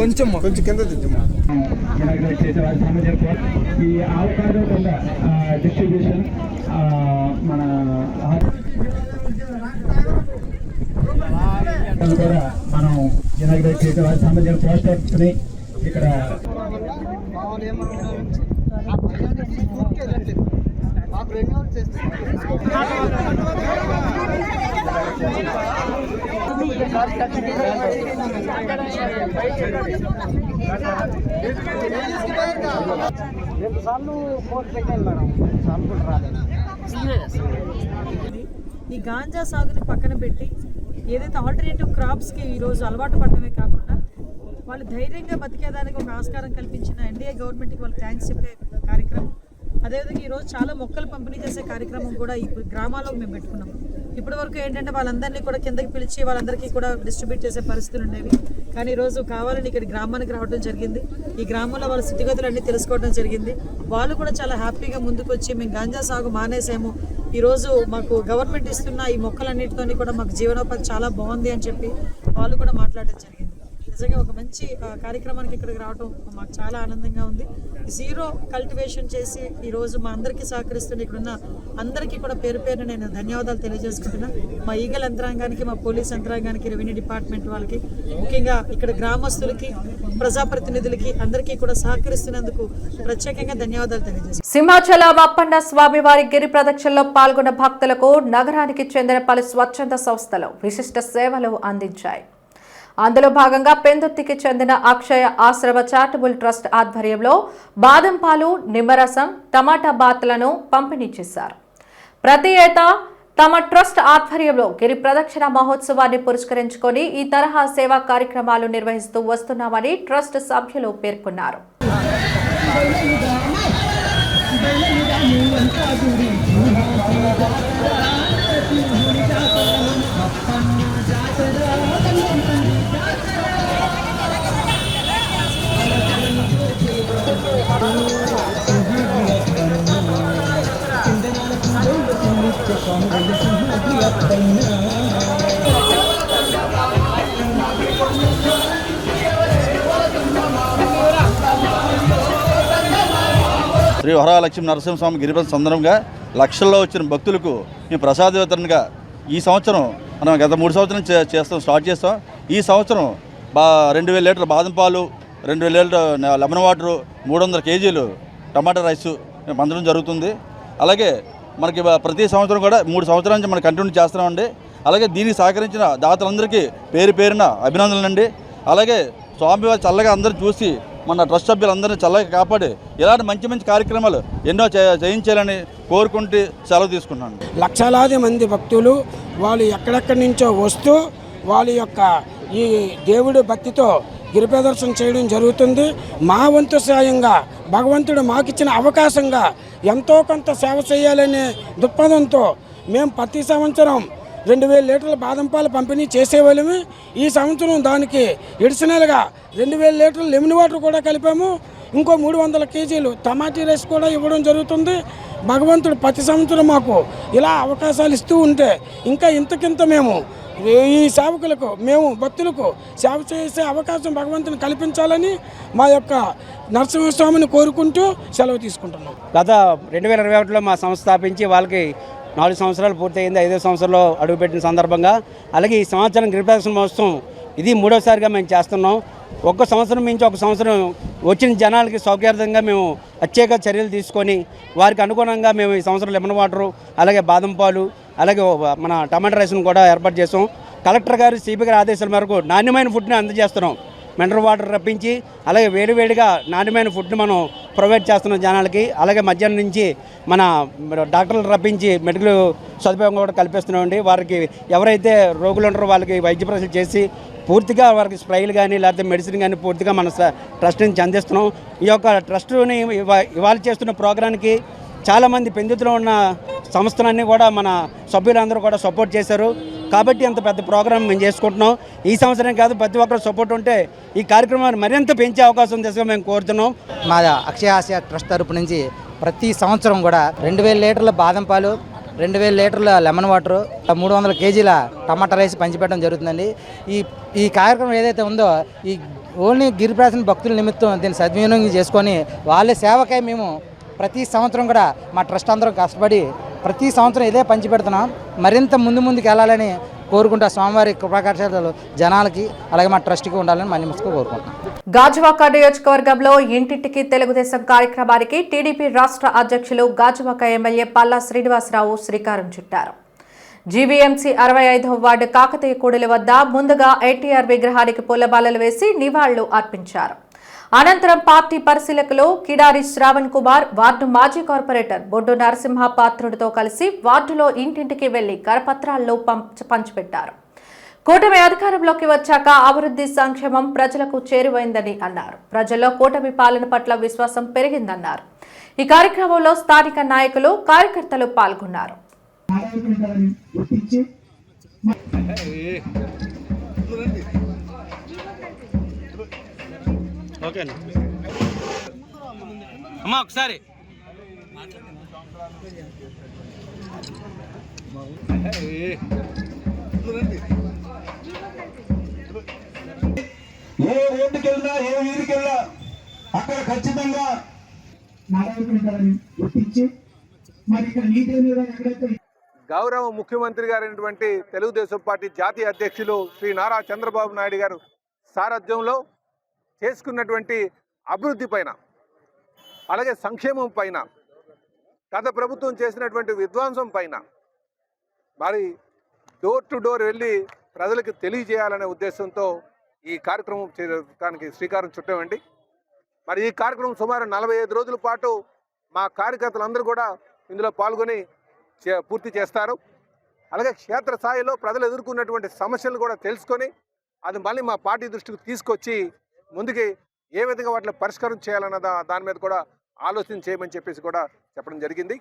కొంచెం కింద తెచ్చమ్మా. ఈ ఆవకాడో కింద డిస్ట్రిబ్యూషన్ మన కూడా మనం ఇనాగ్రేట్ చేసే వారికి సంబంధించిన పోస్టర్స్ని ఇక్కడ ఈ గాంజా సాగుని పక్కన పెట్టి ఏదైతే ఆల్టర్నేటివ్ క్రాప్స్కి ఈరోజు అలవాటు పడడమే కాకుండా వాళ్ళు ధైర్యంగా బతికేదానికి ఒక ఆస్కారం కల్పించిన ఎన్డీఏ గవర్నమెంట్కి వాళ్ళు థ్యాంక్స్ చెప్పే కార్యక్రమం. అదేవిధంగా ఈరోజు చాలా మొక్కలు పంపిణీ చేసే కార్యక్రమం కూడా ఈ గ్రామాల్లో మేము పెట్టుకున్నాం. ఇప్పటి వరకు ఏంటంటే వాళ్ళందరినీ కూడా కిందకి పిలిచి వాళ్ళందరికీ కూడా డిస్ట్రిబ్యూట్ చేసే పరిస్థితులు ఉండేవి. కానీ ఈరోజు కావాలని ఇక్కడ గ్రామానికి రావడం జరిగింది. ఈ గ్రామంలో వాళ్ళ స్థితిగతులన్నీ తెలుసుకోవడం జరిగింది. వాళ్ళు కూడా చాలా హ్యాపీగా ముందుకు వచ్చి మేము గాంజా సాగు మానేసాము, ఈరోజు మాకు గవర్నమెంట్ ఇస్తున్న ఈ మొక్కలన్నిటితోని కూడా మాకు జీవనోపాధి చాలా బాగుంది అని చెప్పి వాళ్ళు కూడా మాట్లాడడం జరిగింది. నిజంగా ఒక మంచి కార్యక్రమానికి ఇక్కడికి రావడం మాకు చాలా ఆనందంగా ఉంది. జీరో కల్టివేషన్ చేసి ఈరోజు మా అందరికీ సహకరిస్తున్న ఇక్కడున్న అందరికీ కూడా పేరు పేరున నేను ధన్యవాదాలు తెలియజేసుకుంటున్నా. మా ఈగల్ యంత్రాంగానికి, మా పోలీస్ యంత్రాంగానికి, రెవెన్యూ డిపార్ట్మెంట్ వాళ్ళకి, ముఖ్యంగా ఇక్కడ గ్రామస్తులకి, ప్రజాప్రతినిధులకి అందరికీ కూడా సహకరిస్తున్నందుకు ప్రత్యేకంగా ధన్యవాదాలు తెలియజేస్తున్నాను. సింహాచలం అప్పన్న స్వామివారి గిరి ప్రదక్షిణలో పాల్గొన్న భక్తులకు నగరానికి చెందిన పలు స్వచ్ఛంద సంస్థలు విశిష్ట సేవలు అందించాయి. అందులో భాగంగా పెందుర్తికి చెందిన అక్షయ ఆశ్రమ చారిటబుల్ ట్రస్ట్ ఆధ్వర్యంలో బాదం పాలు, నిమ్మరసం, టమాటా బాత్లను పంపిణీ చేశారు. ప్రతి ఏటా తమ ట్రస్ట్ ఆధ్వర్యంలో గిరి ప్రదక్షిణ మహోత్సవాన్ని పురస్కరించుకొని ఈ తరహా సేవా కార్యక్రమాలు నిర్వహిస్తూ వస్తున్నామని ట్రస్ట్ సభ్యులు పేర్కొన్నారు. శ్రీ వరలక్ష్మీ నరసింహస్వామి గిరిప్రదక్షిణ సందర్భంగా లక్షల్లో వచ్చిన భక్తులకు మేము ప్రసాద వితరణగా ఈ సంవత్సరం మనం గత 3 సంవత్సరం స్టార్ట్ చేస్తాం. ఈ సంవత్సరం 2000 లీటర్ల బాదం పాలు, 2000 లీటర్ల లెమన్ వాటరు, 300 కేజీలు టమాటా రైస్ పంచడం జరుగుతుంది. అలాగే మనకి ప్రతి సంవత్సరం కూడా 3 సంవత్సరాల నుంచి మనం కంటిన్యూ చేస్తున్నామండి. అలాగే దీనికి సహకరించిన దాతలందరికీ పేరు పేరున అభినందనలండి. అలాగే స్వామివారి చల్లగా అందరూ చూసి మన ట్రస్ట్ సభ్యులందరినీ చల్లగా కాపాడి ఇలాంటి మంచి మంచి కార్యక్రమాలు ఎన్నో చేయించాలని కోరుకుంటూ సెలవు తీసుకున్నాను. లక్షలాది మంది భక్తులు వాళ్ళు ఎక్కడెక్కడి నుంచో వస్తూ వాళ్ళ యొక్క ఈ దేవుడి భక్తితో గిరి ప్రదర్శన చేయడం జరుగుతుంది. మా వంతు సాయంగా భగవంతుడు మాకిచ్చిన అవకాశంగా ఎంతో కొంత సేవ చేయాలనే దృక్పథంతో మేము ప్రతి సంవత్సరం 2000 లీటర్ల బాదం పాలు పంపిణీ చేసేవాళ్ళమే. ఈ సంవత్సరం దానికి ఎడిషనల్గా 2000 లీటర్ల లెమన్ వాటర్ కూడా కలిపాము. ఇంకో 300 కేజీలు టమాటా రైస్ కూడా ఇవ్వడం జరుగుతుంది. భగవంతుడు ప్రతి సంవత్సరం మాకు ఇలా అవకాశాలు ఇస్తూ ఉంటే ఇంకా ఇంతకింత మేము ఈ సేవకులకు, మేము భక్తులకు సేవ చేసే అవకాశం భగవంతుని కల్పించాలని మా యొక్క నరసింహస్వామిని కోరుకుంటూ సెలవు తీసుకుంటున్నాం. గత 2021లో మా సంస్థ స్థాపించి వాళ్ళకి 4 సంవత్సరాలు పూర్తయింది. 5వ సంవత్సరంలో అడుగుపెట్టిన సందర్భంగా అలాగే ఈ సంవత్సరం గిరి ప్రదక్షిణ మహోత్సవం ఇది 3వసారిగా మేము చేస్తున్నాం. ఒక్క సంవత్సరం మించి ఒక సంవత్సరం వచ్చిన జనాలకి సౌకర్యంగా మేము ప్రత్యేక చర్యలు తీసుకొని వారికి అనుగుణంగా మేము ఈ సంవత్సరం లెమన్ వాటరు, అలాగే బాదం పాలు, అలాగే మన టమాటా రైస్ను కూడా ఏర్పాటు చేసాం. కలెక్టర్ గారు, సిపి గారి ఆదేశాల మేరకు నాణ్యమైన ఫుడ్ని అందజేస్తున్నాం. మినరల్ వాటర్ రప్పించి అలాగే వేడివేడిగా నాణ్యమైన ఫుడ్ని మనం ప్రొవైడ్ చేస్తున్నాం జనాలకి. అలాగే మధ్యాహ్నం నుంచి మన డాక్టర్లు రప్పించి మెడికల్ సదుపాయం కూడా కల్పిస్తున్నామండి. వారికి ఎవరైతే రోగులు ఉంటారో వాళ్ళకి వైద్య పరీక్షలు చేసి పూర్తిగా వారికి స్ప్రైలు కానీ లేకపోతే మెడిసిన్ కానీ పూర్తిగా మన ట్రస్ట్ నుంచి అందిస్తున్నాం. ఈ యొక్క ట్రస్ట్ని ఇవాళ చేస్తున్న ప్రోగ్రాంకి చాలామంది పెందుతులో ఉన్న సంస్థలన్నీ కూడా మన సభ్యులందరూ కూడా సపోర్ట్ చేశారు. కాబట్టి అంత పెద్ద ప్రోగ్రాం మేము చేసుకుంటున్నాం. ఈ సంవత్సరం కాదు, ప్రతి ఒక్కరు సపోర్ట్ ఉంటే ఈ కార్యక్రమాన్ని మరింత పెంచే అవకాశం దిశగా మేము కోరుతున్నాం. మా అక్షయ ట్రస్ట్ తరపు నుంచి ప్రతి సంవత్సరం కూడా 2000 లీటర్ల బాదం పాలు, 2000 లీటర్ల లెమన్ వాటర్, 300 కేజీల టమాటా రైస్ పంచిపెట్టడం జరుగుతుందండి. ఈ కార్యక్రమం ఏదైతే ఉందో ఈ ఓన్లీ గిరిప్రదక్షిణ భక్తుల నిమిత్తం దీన్ని సద్వినియోగం చేసుకొని వాళ్ళ సేవకై మేము ప్రతి సంవత్సరం కూడా మా ట్రస్ట్ అందరం కష్టపడి ప్రతి సంవత్సరం ఇదే పంచి పెడుతున్నాం. మరింత ముందుకు వెళ్ళాలని కోరుకుంటా. స్వామివారి కృపాకటాక్షాలు జనాలకి అలాగే మా ట్రస్ట్కి ఉండాలని మనస్ఫూర్తిగా కోరుకుంటున్నాం. గాజువాక నియోజకవర్గంలో ఇంటింటికి తెలుగుదేశం కార్యక్రమానికి టీడీపీ రాష్ట్ర అధ్యక్షులు గాజువాక ఎమ్మెల్యే పల్లా శ్రీనివాసరావు శ్రీకారం చుట్టారు. జీవీఎంసీ 65వ వార్డు కాకతీయ కూడలి వద్ద ముందుగా ఎన్టీఆర్ విగ్రహానికి పూలమాలలు వేసి నివాళులు అర్పించారు. అనంతరం పార్టీ పరిశీలకులు కిడారి శ్రావణ్ కుమార్, వార్డు మాజీ కార్పొరేటర్ బొడ్డు నరసింహ పాత్రుడితో కలిసి వార్డులో ఇంటింటికి వెళ్లి కరపత్రాల్లో పంచిపెట్టారు. కూటమి అధికారంలోకి వచ్చాక అభివృద్ధి సంక్షేమం ప్రజలకు చేరువైందని అన్నారు. ప్రజల్లో కూటమి పాలన పట్ల విశ్వాసం పెరిగిందన్నారు. ఈ కార్యక్రమంలో స్థానిక నాయకులు, కార్యకర్తలు పాల్గొన్నారు. అమ్మా ఒకసారి ఏ రోడ్డుకి వెళ్ళినా ఏ వీధికి వెళ్ళినా అక్కడ ఖచ్చితంగా నారాయణ గుర్తించి మరి ఇక్కడ నీటి ఎక్కడైతే గౌరవ ముఖ్యమంత్రి గారైనటువంటి తెలుగుదేశం పార్టీ జాతీయ అధ్యక్షులు శ్రీ నారా చంద్రబాబు నాయుడు గారు సారథ్యంలో చేసుకున్నటువంటి అభివృద్ధి పైన అలాగే సంక్షేమం పైన గత ప్రభుత్వం చేసినటువంటి విధ్వంసం పైన మరి డోర్ టు డోర్ వెళ్ళి ప్రజలకు తెలియజేయాలనే ఉద్దేశంతో ఈ కార్యక్రమం చేయడానికి శ్రీకారం చుట్టామండి. మరి ఈ కార్యక్రమం సుమారు 45 రోజుల పాటు మా కార్యకర్తలందరూ కూడా ఇందులో పాల్గొని పూర్తి చేస్తారు. అలాగే క్షేత్రస్థాయిలో ప్రజలు ఎదుర్కొన్నటువంటి సమస్యలు కూడా తెలుసుకొని అది మళ్ళీ మా పార్టీ దృష్టికి తీసుకొచ్చి ముందుకి ఏ విధంగా వాటిని పరిష్కారం చేయాలన్న దాని మీద కూడా ఆలోచన చేయమని చెప్పేసి కూడా చెప్పడం జరిగింది.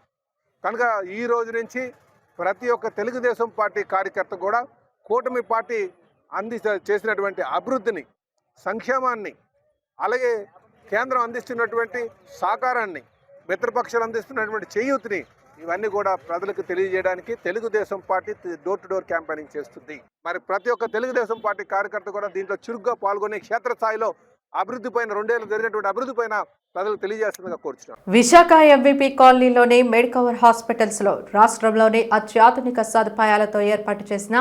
కనుక ఈ రోజు నుంచి ప్రతి ఒక్క తెలుగుదేశం పార్టీ కార్యకర్త కూడా కూటమి పార్టీ చేసినటువంటి అభివృద్ధిని, సంక్షేమాన్ని, అలాగే కేంద్రం అందిస్తున్నటువంటి సహకారాన్ని, మిత్రపక్షాలు అందిస్తున్నటువంటి చేయూతిని ఇవన్నీ కూడా ప్రజలకు తెలియజేయడానికి Telugu Desam party door to door campaigning చేస్తుంది. మరి ప్రతి ఒక్క తెలుగుదేశం పార్టీ కార్యకర్త కూడా దీంట్లో చురుగ్గా పాల్గొని క్షేత్రస్థాయిలో అభివృద్ధి పైన 2 ఏళ్ళు జరిగినటువంటి అభివృద్ధి పైన ప్రజలకు తెలియజేస్తుందిగా కోరుచున్నాం. విశాఖ ఎంవీపీ కాలనీలోని మెడికవర్ హాస్పిటల్స్ లో రాష్ట్రంలోని అత్యాధునిక సదుపాయాలతో ఏర్పాటు చేసిన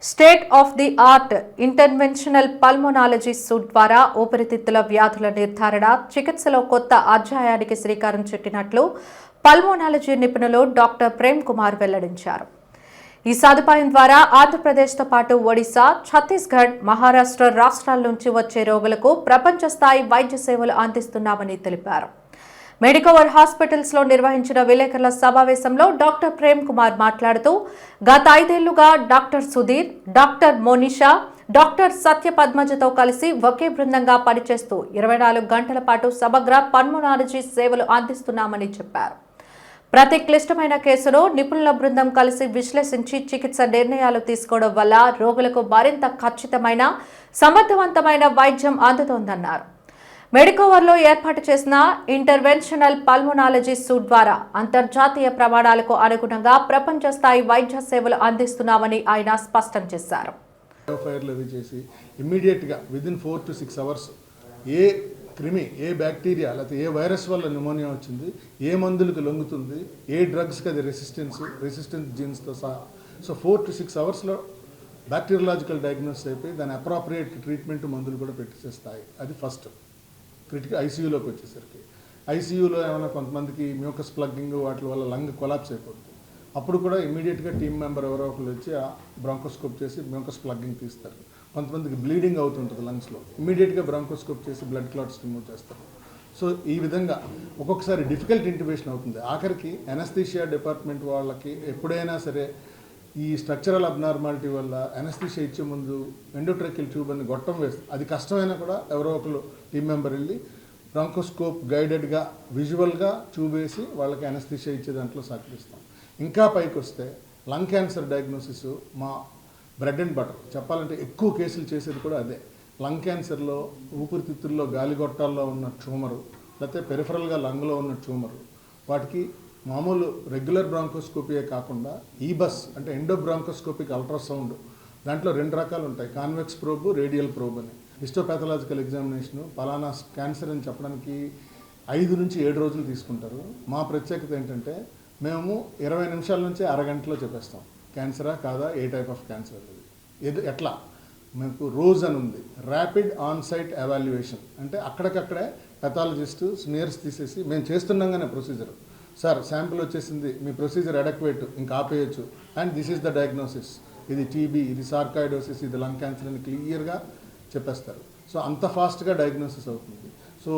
state of the art interventional pulmonology suit ద్వారా ఊపిరితిత్తుల వ్యాధుల నిర్ధారణ, చికిత్సలో కొత్త అధ్యాయానికి శ్రీకారం చుట్టినట్లు పల్మోనాలజీ నిపుణులు డాక్టర్ ప్రేమ్ కుమార్ వెల్లడించారు. ఈ సదుపాయం ద్వారా ఆంధ్రప్రదేశ్తో పాటు ఒడిశా, ఛత్తీస్గఢ్, మహారాష్ట్ర రాష్ట్రాల నుంచి వచ్చే రోగులకు ప్రపంచ స్థాయి వైద్య సేవలు అందిస్తున్నామని తెలిపారు. మెడికవర్ హాస్పిటల్స్ లో నిర్వహించిన విలేకరుల సమావేశంలో డాక్టర్ ప్రేమ్ కుమార్ మాట్లాడుతూ గత 5 ఏళ్లుగా doctor Sudhir, doctor Monisha, doctor సత్యపద్మజతో కలిసి ఒకే బృందంగా పనిచేస్తూ 24 గంటల పాటు సమగ్ర పల్మోనాలజీ సేవలు అందిస్తున్నామని చెప్పారు. ప్రతి క్లిష్టమైన కేసును నిపుణుల బృందం కలిసి విశ్లేషించి చికిత్స నిర్ణయాలు తీసుకోవడం వల్ల రోగులకు మరింత ఖచ్చితమైన, సమర్థవంతమైన వైద్యం అందుతోందన్నారు. మెడికవర్లో ఏర్పాటు చేసిన ఇంటర్వెన్షనల్ పల్మోనాలజీ సూట్ ద్వారా అంతర్జాతీయ ప్రమాణాలకు అనుగుణంగా ప్రపంచ స్థాయి వైద్య సేవలు అందిస్తున్నామని ఆయన స్పష్టం చేశారు. ఇమ్మీడియట్గా విదిన్ 4 to 6 hours ఏ క్రిమి, ఏ బ్యాక్టీరియా లేకపోతే ఏ వైరస్ వల్ల న్యూమోనియా వచ్చింది, ఏ మందులకు లొంగుతుంది, ఏ డ్రగ్స్కి అది రెసిస్టెన్స్ జీన్స్తో సహా. So 4 to 6 hours bacteriological diagnosis అయిపోయి దాని అప్రాప్రియేట్ ట్రీట్మెంట్ మందులు కూడా పెట్టేసేస్తాయి. అది ఫస్ట్ క్రిటికల్. ఐసీయూలోకి వచ్చేసరికి ఐసీయూలో ఏమైనా కొంతమందికి మ్యూకస్ ప్లగ్గింగ్ వాటి వల్ల లంగ్ కొలాప్స్ అయిపోతుంది. అప్పుడు కూడా ఇమీడియట్గా టీం మెంబర్ ఎవరో ఒకరు వచ్చి ఆ బ్రాంకోస్కోప్ చేసి మ్యూకస్ ప్లగ్గింగ్ తీస్తారు. కొంతమందికి బ్లీడింగ్ అవుతుంటుంది లంగ్స్లో, ఇమీడియట్గా బ్రాంకోస్కోప్ చేసి బ్లడ్ క్లాట్స్ రిమూవ్ చేస్తారు. సో ఈ విధంగా ఒక్కొక్కసారి డిఫికల్ట్ ఇంటిబేషన్ అవుతుంది. ఆఖరికి ఎనస్థీషియా డిపార్ట్మెంట్ వాళ్ళకి ఎప్పుడైనా సరే ఈ స్ట్రక్చరల్ అబ్నార్మాలిటీ వల్ల ఎనస్థీషియా ఇచ్చే ముందు ఎండోట్రాకియల్ ట్యూబ్ అని గొట్టం వేస్తుంది. అది కష్టమైనా కూడా ఎవరో ఒకరు టీం మెంబర్ వెళ్ళి బ్రాంకోస్కోప్ గైడెడ్గా విజువల్గా ట్యూబ్ వేసి వాళ్ళకి ఎనస్థీషియా ఇచ్చే దాంట్లో సహకరిస్తాం. ఇంకా పైకి వస్తే లంగ్ క్యాన్సర్ డయాగ్నోసిస్ మా బ్రెడ్ అండ్ బటర్. చెప్పాలంటే ఎక్కువ కేసులు చేసేది కూడా అదే. లంగ్ క్యాన్సర్లో ఊపిరితిత్తుల్లో గాలిగొట్టాల్లో ఉన్న ట్యూమరు, లేకపోతే పెరిఫరల్గా లంగ్లో ఉన్న ట్యూమరు, వాటికి మామూలు రెగ్యులర్ బ్రాంకోస్కోపీయే కాకుండా ఈబస్ అంటే ఎండో బ్రాంకోస్కోపిక్ అల్ట్రాసౌండ్, దాంట్లో 2 రకాలు ఉంటాయి, కాన్వెక్స్ ప్రోబ్, రేడియల్ ప్రోబ్ అని. హిస్టోపాథలాజికల్ ఎగ్జామినేషను పలానా క్యాన్సర్ అని చెప్పడానికి 5 నుంచి 7 రోజులు తీసుకుంటారు. మా ప్రత్యేకత ఏంటంటే మేము 20 నిమిషాల నుంచి అరగంటలో చెప్పేస్తాం క్యాన్సరా కాదా, ఏ టైప్ ఆఫ్ క్యాన్సర్ ఇది ఎట్లా. మీకు రోజ్ అని ఉంది, ర్యాపిడ్ ఆన్ సైట్ ఎవాల్యుయేషన్, అంటే అక్కడికక్కడే పెథాలజిస్టు స్మియర్స్ తీసేసి మేము చేస్తున్నాగానే ప్రొసీజర్, సార్ శాంపిల్ వచ్చేసింది, మీ ప్రొసీజర్ అడక్వేట్, ఇంకా ఆపేయచ్చు, and this is the diagnosis, ఇది టీబీ, ఇది సార్కాయిడోసిస్, ఇది లంగ్ క్యాన్సర్ అని క్లియర్గా చెప్పేస్తారు. సో అంత ఫాస్ట్గా డయాగ్నోసిస్ అవుతుంది. సో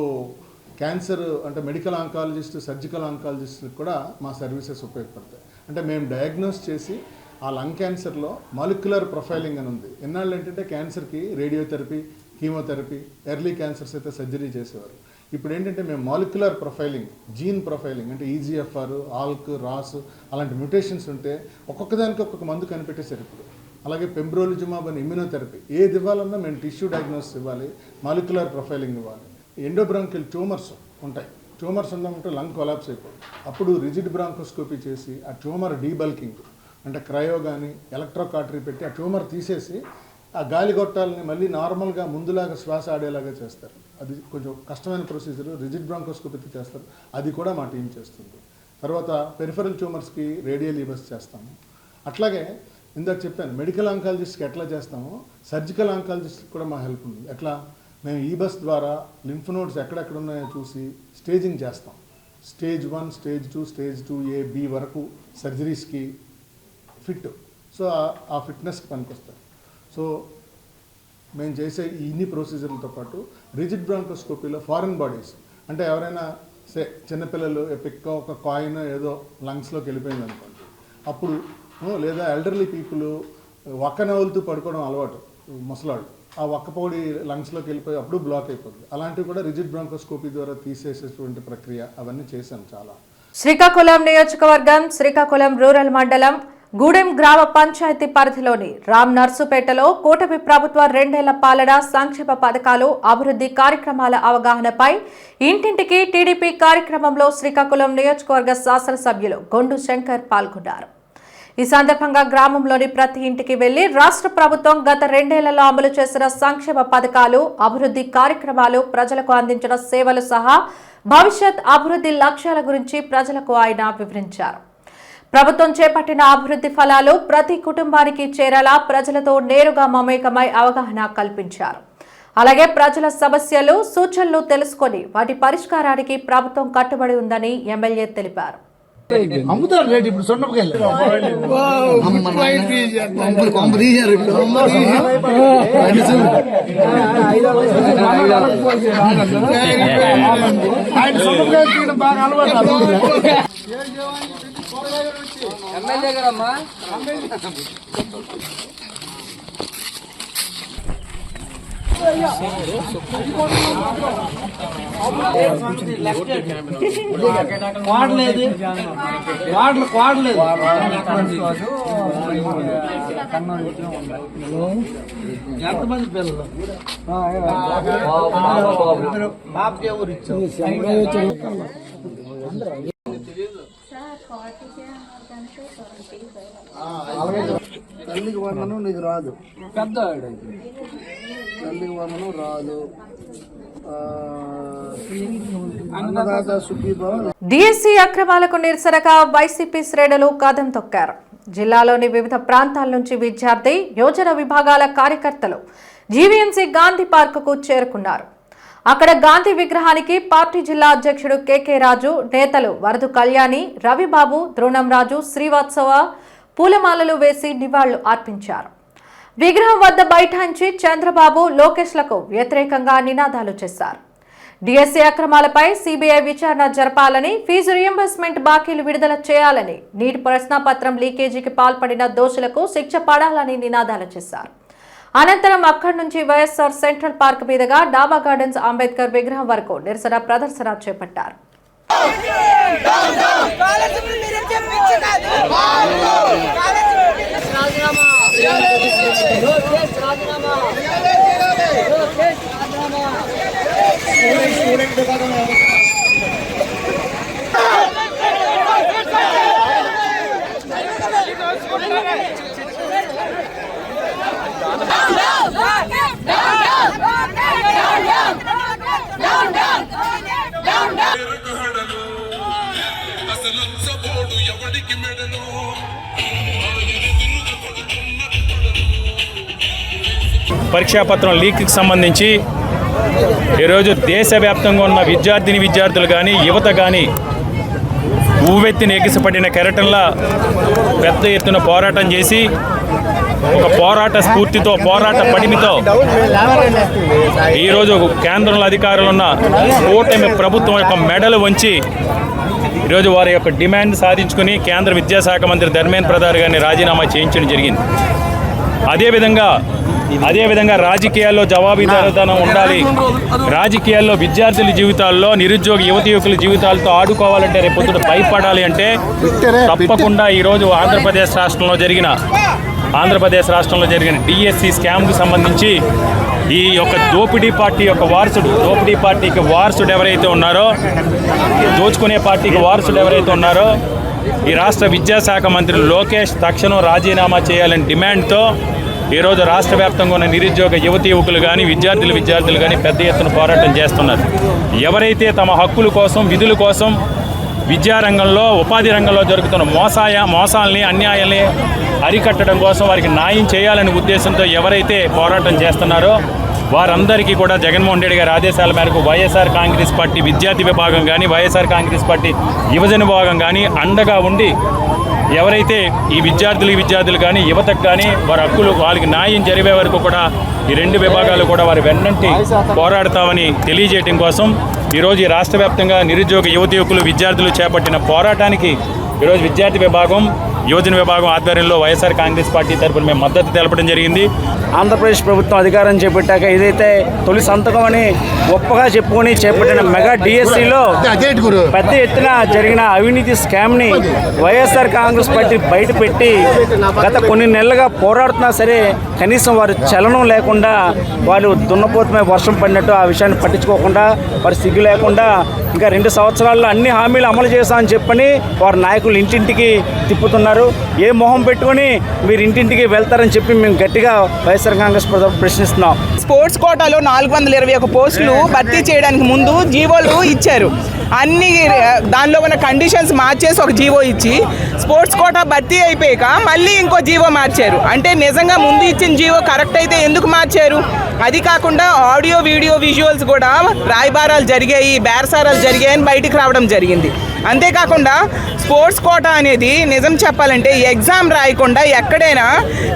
క్యాన్సర్ అంటే మెడికల్ ఆంకాలజిస్ట్, సర్జికల్ ఆంకాలజిస్ట్ కూడా మా సర్వీసెస్ ఉపయోగపడతాయి. అంటే మేము డయాగ్నోస్ చేసి ఆ లంగ్ క్యాన్సర్లో మాలిక్యులర్ ప్రొఫైలింగ్ అని ఉంది. ఎన్నాళ్ళు ఏంటంటే క్యాన్సర్కి రేడియోథెరపీ, కీమోథెరపీ, ఎర్లీ క్యాన్సర్స్ అయితే సర్జరీ చేసేవారు. ఇప్పుడు ఏంటంటే మేము మాలిక్యులర్ ప్రొఫైలింగ్, జీన్ ప్రొఫైలింగ్ అంటే ఈజీఎఫ్ఆర్, ఆల్క్, రాస్ అలాంటి మ్యూటేషన్స్ ఉంటే ఒక్కొక్కదానికి ఒక్కొక్క మందు కనిపెట్టేశారు ఇప్పుడు. అలాగే పెంబ్రోలిజుమాబ్ అని ఇమ్యూనోథెరపీ, ఏది ఇవ్వాలన్నా మేము టిష్యూ డయాగ్నోసిస్ ఇవ్వాలి, మాలిక్యులర్ ప్రొఫైలింగ్ ఇవ్వాలి. ఎండోబ్రాంకిల్ ట్యూమర్స్ ఉంటాయి, ట్యూమర్స్ ఉంటే లంగ్ కొలాప్స్ అయిపోతుంది. అప్పుడు రిజిడ్ బ్రాంకోస్కోపీ చేసి ఆ ట్యూమర్ డీబల్కింగ్ అంటే క్రయో కానీ ఎలక్ట్రోకాటరీ పెట్టి ఆ ట్యూమర్ తీసేసి ఆ గాలి గొట్టాలని మళ్ళీ నార్మల్గా ముందులాగా శ్వాస ఆడేలాగా చేస్తారు. అది కొంచెం కష్టమైన ప్రొసీజర్, రిజిడ్ బ్రాంకోస్కోపీ చేస్తారు, అది కూడా మా టీం చేస్తుంది. తర్వాత పెరిఫరల్ ట్యూమర్స్కి రేడియల్ ఈబస్ చేస్తాము. అట్లాగే ఇందాక చెప్పాను మెడికల్ ఆంకాలజిస్ట్కి ఎట్లా చేస్తామో సర్జికల్ ఆంకాలజిస్ట్కి కూడా మా హెల్ప్ ఉంది. ఎట్లా, మేము ఈ బస్ ద్వారా లింఫ్ నోడ్స్ ఎక్కడెక్కడ ఉన్నాయో చూసి స్టేజింగ్ చేస్తాం. Stage 1, stage 2, stage 2A, B వరకు సర్జరీస్కి ఫిట్. సో ఆ ఫిట్నెస్కి పనికొస్తారు. సో మేము చేసే ఇన్ని ప్రొసీజర్లతో పాటు రిజిడ్ బ్రాంకోస్కోపీలో ఫారిన్ బాడీస్ అంటే ఎవరైనా చిన్నపిల్లలు పిక్క ఒక కాయిన్ ఏదో లంగ్స్లోకి వెళ్ళిపోయింది అనుకోండి, అప్పుడు లేదా ఎల్డర్లీ పీపుల్ ఒక్క నవ్వులుతూ పడుకోవడం అలవాటు ముసలాళ్ళు, ఆ ఒక్కపొడి లంగ్స్లోకి వెళ్ళిపోయి అప్పుడు బ్లాక్ అయిపోతుంది. అలాంటివి కూడా రిజిడ్ బ్రాంకోస్కోపీ ద్వారా తీసేసేటువంటి ప్రక్రియ అవన్నీ చేశాను చాలా. శ్రీకాకుళం నియోజకవర్గం శ్రీకాకుళం రూరల్ మండలం గూడెం గ్రామ పంచాయతీ పరిధిలోని రామ్ నర్సుపేటలో కూటమి ప్రభుత్వ 2 ఏళ్ల పాలన, సంక్షేమ పథకాలు, అభివృద్ధి కార్యక్రమాల అవగాహనపై ఇంటింటికి టీడీపీ కార్యక్రమంలో శ్రీకాకుళం నియోజకవర్గ శాసనసభ్యులు గొండు శంకర్ పాల్గొన్నారు. ఈ సందర్భంగా గ్రామంలోని ప్రతి ఇంటికి వెళ్లి రాష్ట్ర ప్రభుత్వం గత 2 ఏళ్లలో అమలు చేసిన సంక్షేమ పథకాలు, అభివృద్ధి కార్యక్రమాలు, ప్రజలకు అందించిన సేవలు సహా భవిష్యత్ అభివృద్ధి లక్ష్యాల గురించి ప్రజలకు ఆయన వివరించారు. ప్రభుత్వం చేపట్టిన అభివృద్ధి ఫలాలు ప్రతి కుటుంబానికి చేరేలా ప్రజలతో నేరుగా మమేకమై అవగాహన కల్పించారు. అలాగే ప్రజల సమస్యలు, సూచనలు తెలుసుకొని వాటి పరిష్కారానికి ప్రభుత్వం కట్టుబడి ఉందని ఎమ్మెల్యే తెలిపారు. అమ్ముతారు రేటు ఇప్పుడు సొన్నపకాయలు బాగా అలవాటు ఎమ్మెల్యే గారమ్మా వాడలేదు ఎంతమంది పిల్లలు బాబుకి ఎవరు ఇచ్చారు? తల్లికి వందనం నీకు రాదు, పెద్ద తల్లికి వందనం రాదు. డిఎస్సీ అక్రమాలకు నిరసనగా వైసీపీ శ్రేణులు కదం తొక్కారు. జిల్లాలోని వివిధ ప్రాంతాల నుంచి విద్యార్థి, యోజన విభాగాల కార్యకర్తలు జీవీఎంసీ గాంధీ పార్కుకు చేరుకున్నారు. అక్కడ గాంధీ విగ్రహానికి పార్టీ జిల్లా అధ్యక్షుడు కేకే రాజు, నేతలు వరదు కళ్యాణి, రవిబాబు, ద్రోణంరాజు, శ్రీవాత్సవ పూలమాలలు వేసి నివాళులు అర్పించారు. విగ్రహం వద్ద బైఠాయించి చంద్రబాబు, లోకేష్లకు వ్యతిరేకంగా నినాదాలు చేశారు. డిఎస్సీ అక్రమాలపై సిబిఐ విచారణ జరపాలని, ఫీజు రియంబర్స్మెంట్ బాకీలు విడుదల చేయాలని, నీట్ ప్రశ్నాపత్రం లీకేజీకి పాల్పడిన దోషులకు శిక్ష పడాలని నినాదాలు చేశారు. అనంతరం అక్కడి నుంచి వైఎస్ఆర్ సెంట్రల్ పార్క్ మీదుగా డాబా గార్డెన్స్, అంబేద్కర్ విగ్రహం వరకు నిరసన ప్రదర్శన చేపట్టారు. No! పరీక్షాపత్రం లీక్కి సంబంధించి ఈరోజు దేశవ్యాప్తంగా ఉన్న విద్యార్థులు కానీ యువత కానీ ఊవెత్తిన ఎగిసిపడిన కెరటంలా పెద్ద ఎత్తున పోరాటం చేసి ఒక పోరాట స్ఫూర్తితో పోరాట పడిమితో ఈరోజు కేంద్రంలో అధికారులు ఉన్న కూటమి ప్రభుత్వం యొక్క మెడలు వంచి ఈరోజు వారి యొక్క డిమాండ్ సాధించుకుని కేంద్ర విద్యాశాఖ మంత్రి ధర్మేంద్ర ప్రధాన్ గారిని రాజీనామా చేయించడం జరిగింది. అదేవిధంగా రాజకీయాల్లో జవాబుదారీతనం ఉండాలి. రాజకీయాల్లో విద్యార్థుల జీవితాల్లో నిరుద్యోగ యువకుల జీవితాలతో ఆడుకోవాలంటే రేపొద్దున భయపడాలి అంటే తప్పకుండా ఈరోజు ఆంధ్రప్రదేశ్ రాష్ట్రంలో జరిగిన డిఎస్సి స్కామ్కు సంబంధించి ఈ యొక్క దోపిడీ పార్టీకి వారసుడు ఎవరైతే ఉన్నారో, దోచుకునే పార్టీకి వారసుడు ఎవరైతే ఉన్నారో ఈ రాష్ట్ర విద్యాశాఖ మంత్రి లోకేష్ తక్షణం రాజీనామా చేయాలని డిమాండ్తో ఈరోజు రాష్ట్ర వ్యాప్తంగా ఉన్న నిరుద్యోగ యువకులు కానీ విద్యార్థులు కానీ పెద్ద ఎత్తున పోరాటం చేస్తున్నారు. ఎవరైతే తమ హక్కుల కోసం, విధుల కోసం విద్యారంగంలో, ఉపాధి రంగంలో జరుగుతున్న మోసాలని, అన్యాయాల్ని అరికట్టడం కోసం వారికి న్యాయం చేయాలనే ఉద్దేశంతో ఎవరైతే పోరాటం చేస్తున్నారో వారందరికీ కూడా జగన్మోహన్ రెడ్డి గారి ఆదేశాల మేరకు వైఎస్ఆర్ కాంగ్రెస్ పార్టీ విద్యార్థి విభాగం కానీ, వైఎస్ఆర్ కాంగ్రెస్ పార్టీ యువజన విభాగం కానీ అండగా ఉండి ఎవరైతే ఈ విద్యార్థులు కానీ యువతకు కానీ వారి హక్కులు వాళ్ళకి న్యాయం జరిగే వరకు కూడా ఈ రెండు విభాగాలు కూడా వారి వెన్నంటి పోరాడతామని తెలియజేయడం కోసం ఈరోజు ఈ రాష్ట్ర వ్యాప్తంగా నిరుద్యోగ యువకులు విద్యార్థులు చేపట్టిన పోరాటానికి ఈరోజు విద్యార్థి విభాగం, యువజన విభాగం ఆధ్వర్యంలో వైఎస్ఆర్ కాంగ్రెస్ పార్టీ తరఫున మేము మద్దతు తెలపడం జరిగింది. ఆంధ్రప్రదేశ్ ప్రభుత్వం అధికారం చేపట్టాక ఏదైతే తొలి సంతకం అని గొప్పగా చెప్పుకొని చేపట్టిన మెగా డిఎస్సిలో పెద్ద ఎత్తున జరిగిన అవినీతి స్కామ్ని వైఎస్ఆర్ కాంగ్రెస్ పార్టీ బయటపెట్టి గత కొన్ని నెలలుగా పోరాడుతున్నా సరే కనీసం వారు చలనం లేకుండా, వాళ్ళు దున్నపోతమే వర్షం పడినట్టు ఆ విషయాన్ని పట్టించుకోకుండా, వారు సిగ్గు లేకుండా ఇంకా 2 సంవత్సరాల్లో అన్ని హామీలు అమలు చేస్తామని చెప్పని వారు నాయకులు ఇంటింటికి తిప్పుతున్నారు. ఏ మొహం పెట్టుకొని మీరు ఇంటింటికి వెళ్తారని చెప్పి మేము గట్టిగా వైఎస్ఆర్ కాంగ్రెస్ ప్రశ్నిస్తున్నాం. స్పోర్ట్స్ కోటాలో 421 పోస్టులు భర్తీ చేయడానికి ముందు జీవోలు ఇచ్చారు. అన్ని దానిలో ఉన్న కండిషన్స్ మార్చేసి ఒక జీవో ఇచ్చి స్పోర్ట్స్ కోటా భర్తీ అయిపోయాక మళ్ళీ ఇంకో జీవో మార్చారు. అంటే నిజంగా ముందు ఇచ్చిన జీవో కరెక్ట్ అయితే ఎందుకు మార్చారు? అది కాకుండా ఆడియో, వీడియో, విజువల్స్ కూడా రాయబారాలు జరిగాయి, బేరసారాలు జరిగాయని బయటికి రావడం జరిగింది. అంతేకాకుండా స్పోర్ట్స్ కోటా అనేది నిజం చెప్పాలంటే ఎగ్జామ్ రాయకుండా ఎక్కడైనా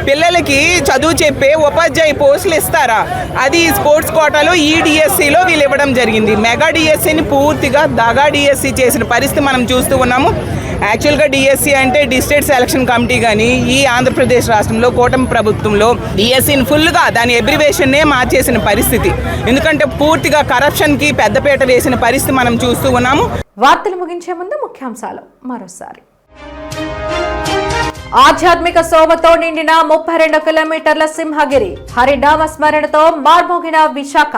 పిల్లలకి చదువు చెప్పే ఉపాధ్యాయ పోస్టులు ఇస్తారా? అది స్పోర్ట్స్ కోటాలో ఈ డిఎస్సిలో వీళ్ళు ఇవ్వడం జరిగింది. మెగా డిఎస్సిని పూర్తిగా దగా డిఎస్సి చేసిన పరిస్థితి మనం చూస్తూ ఉన్నాము. యాక్చువల్గా డిఎస్సి అంటే డిస్ట్రిక్ట్ సెలక్షన్ కమిటీ కానీ ఈ ఆంధ్రప్రదేశ్ రాష్ట్రంలో కూటమి ప్రభుత్వంలో డిఎస్సిని ఫుల్గా దాని అబ్రివేషన్నే మార్చేసిన పరిస్థితి. ఎందుకంటే పూర్తిగా కరప్షన్కి పెద్దపీట వేసిన పరిస్థితి మనం చూస్తూ ఉన్నాము. వార్తలు ముగించే ముందు ముఖ్యాంశాలు మరోసారి. ఆధ్యాత్మిక శోభతో నిండిన 32 కిలోమీటర్ల సింహగిరి, హరినామ స్మరణతో మార్మోగిన విశాఖ.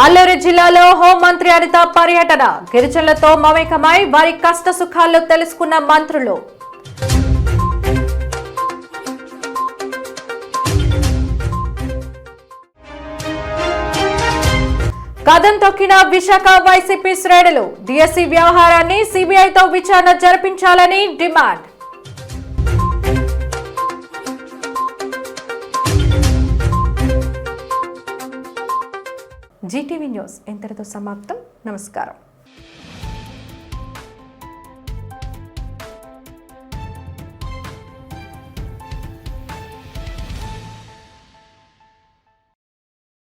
అల్లూరు జిల్లాలో హోంమంత్రి అనిత పర్యటన, గిరిజనులతో మమేకమై వారి కష్ట సుఖాల్లో తెలుసుకున్న మంత్రులు. కదం తొక్కిన విశాఖ వైసీపీ శ్రేణులు, డిఎస్సి వ్యవహారాన్ని సిబిఐతో విచారణ జరిపించాలని డిమాండ్. జీటీవీ న్యూస్ ఇంతటితో సమాప్తం. నమస్కారం.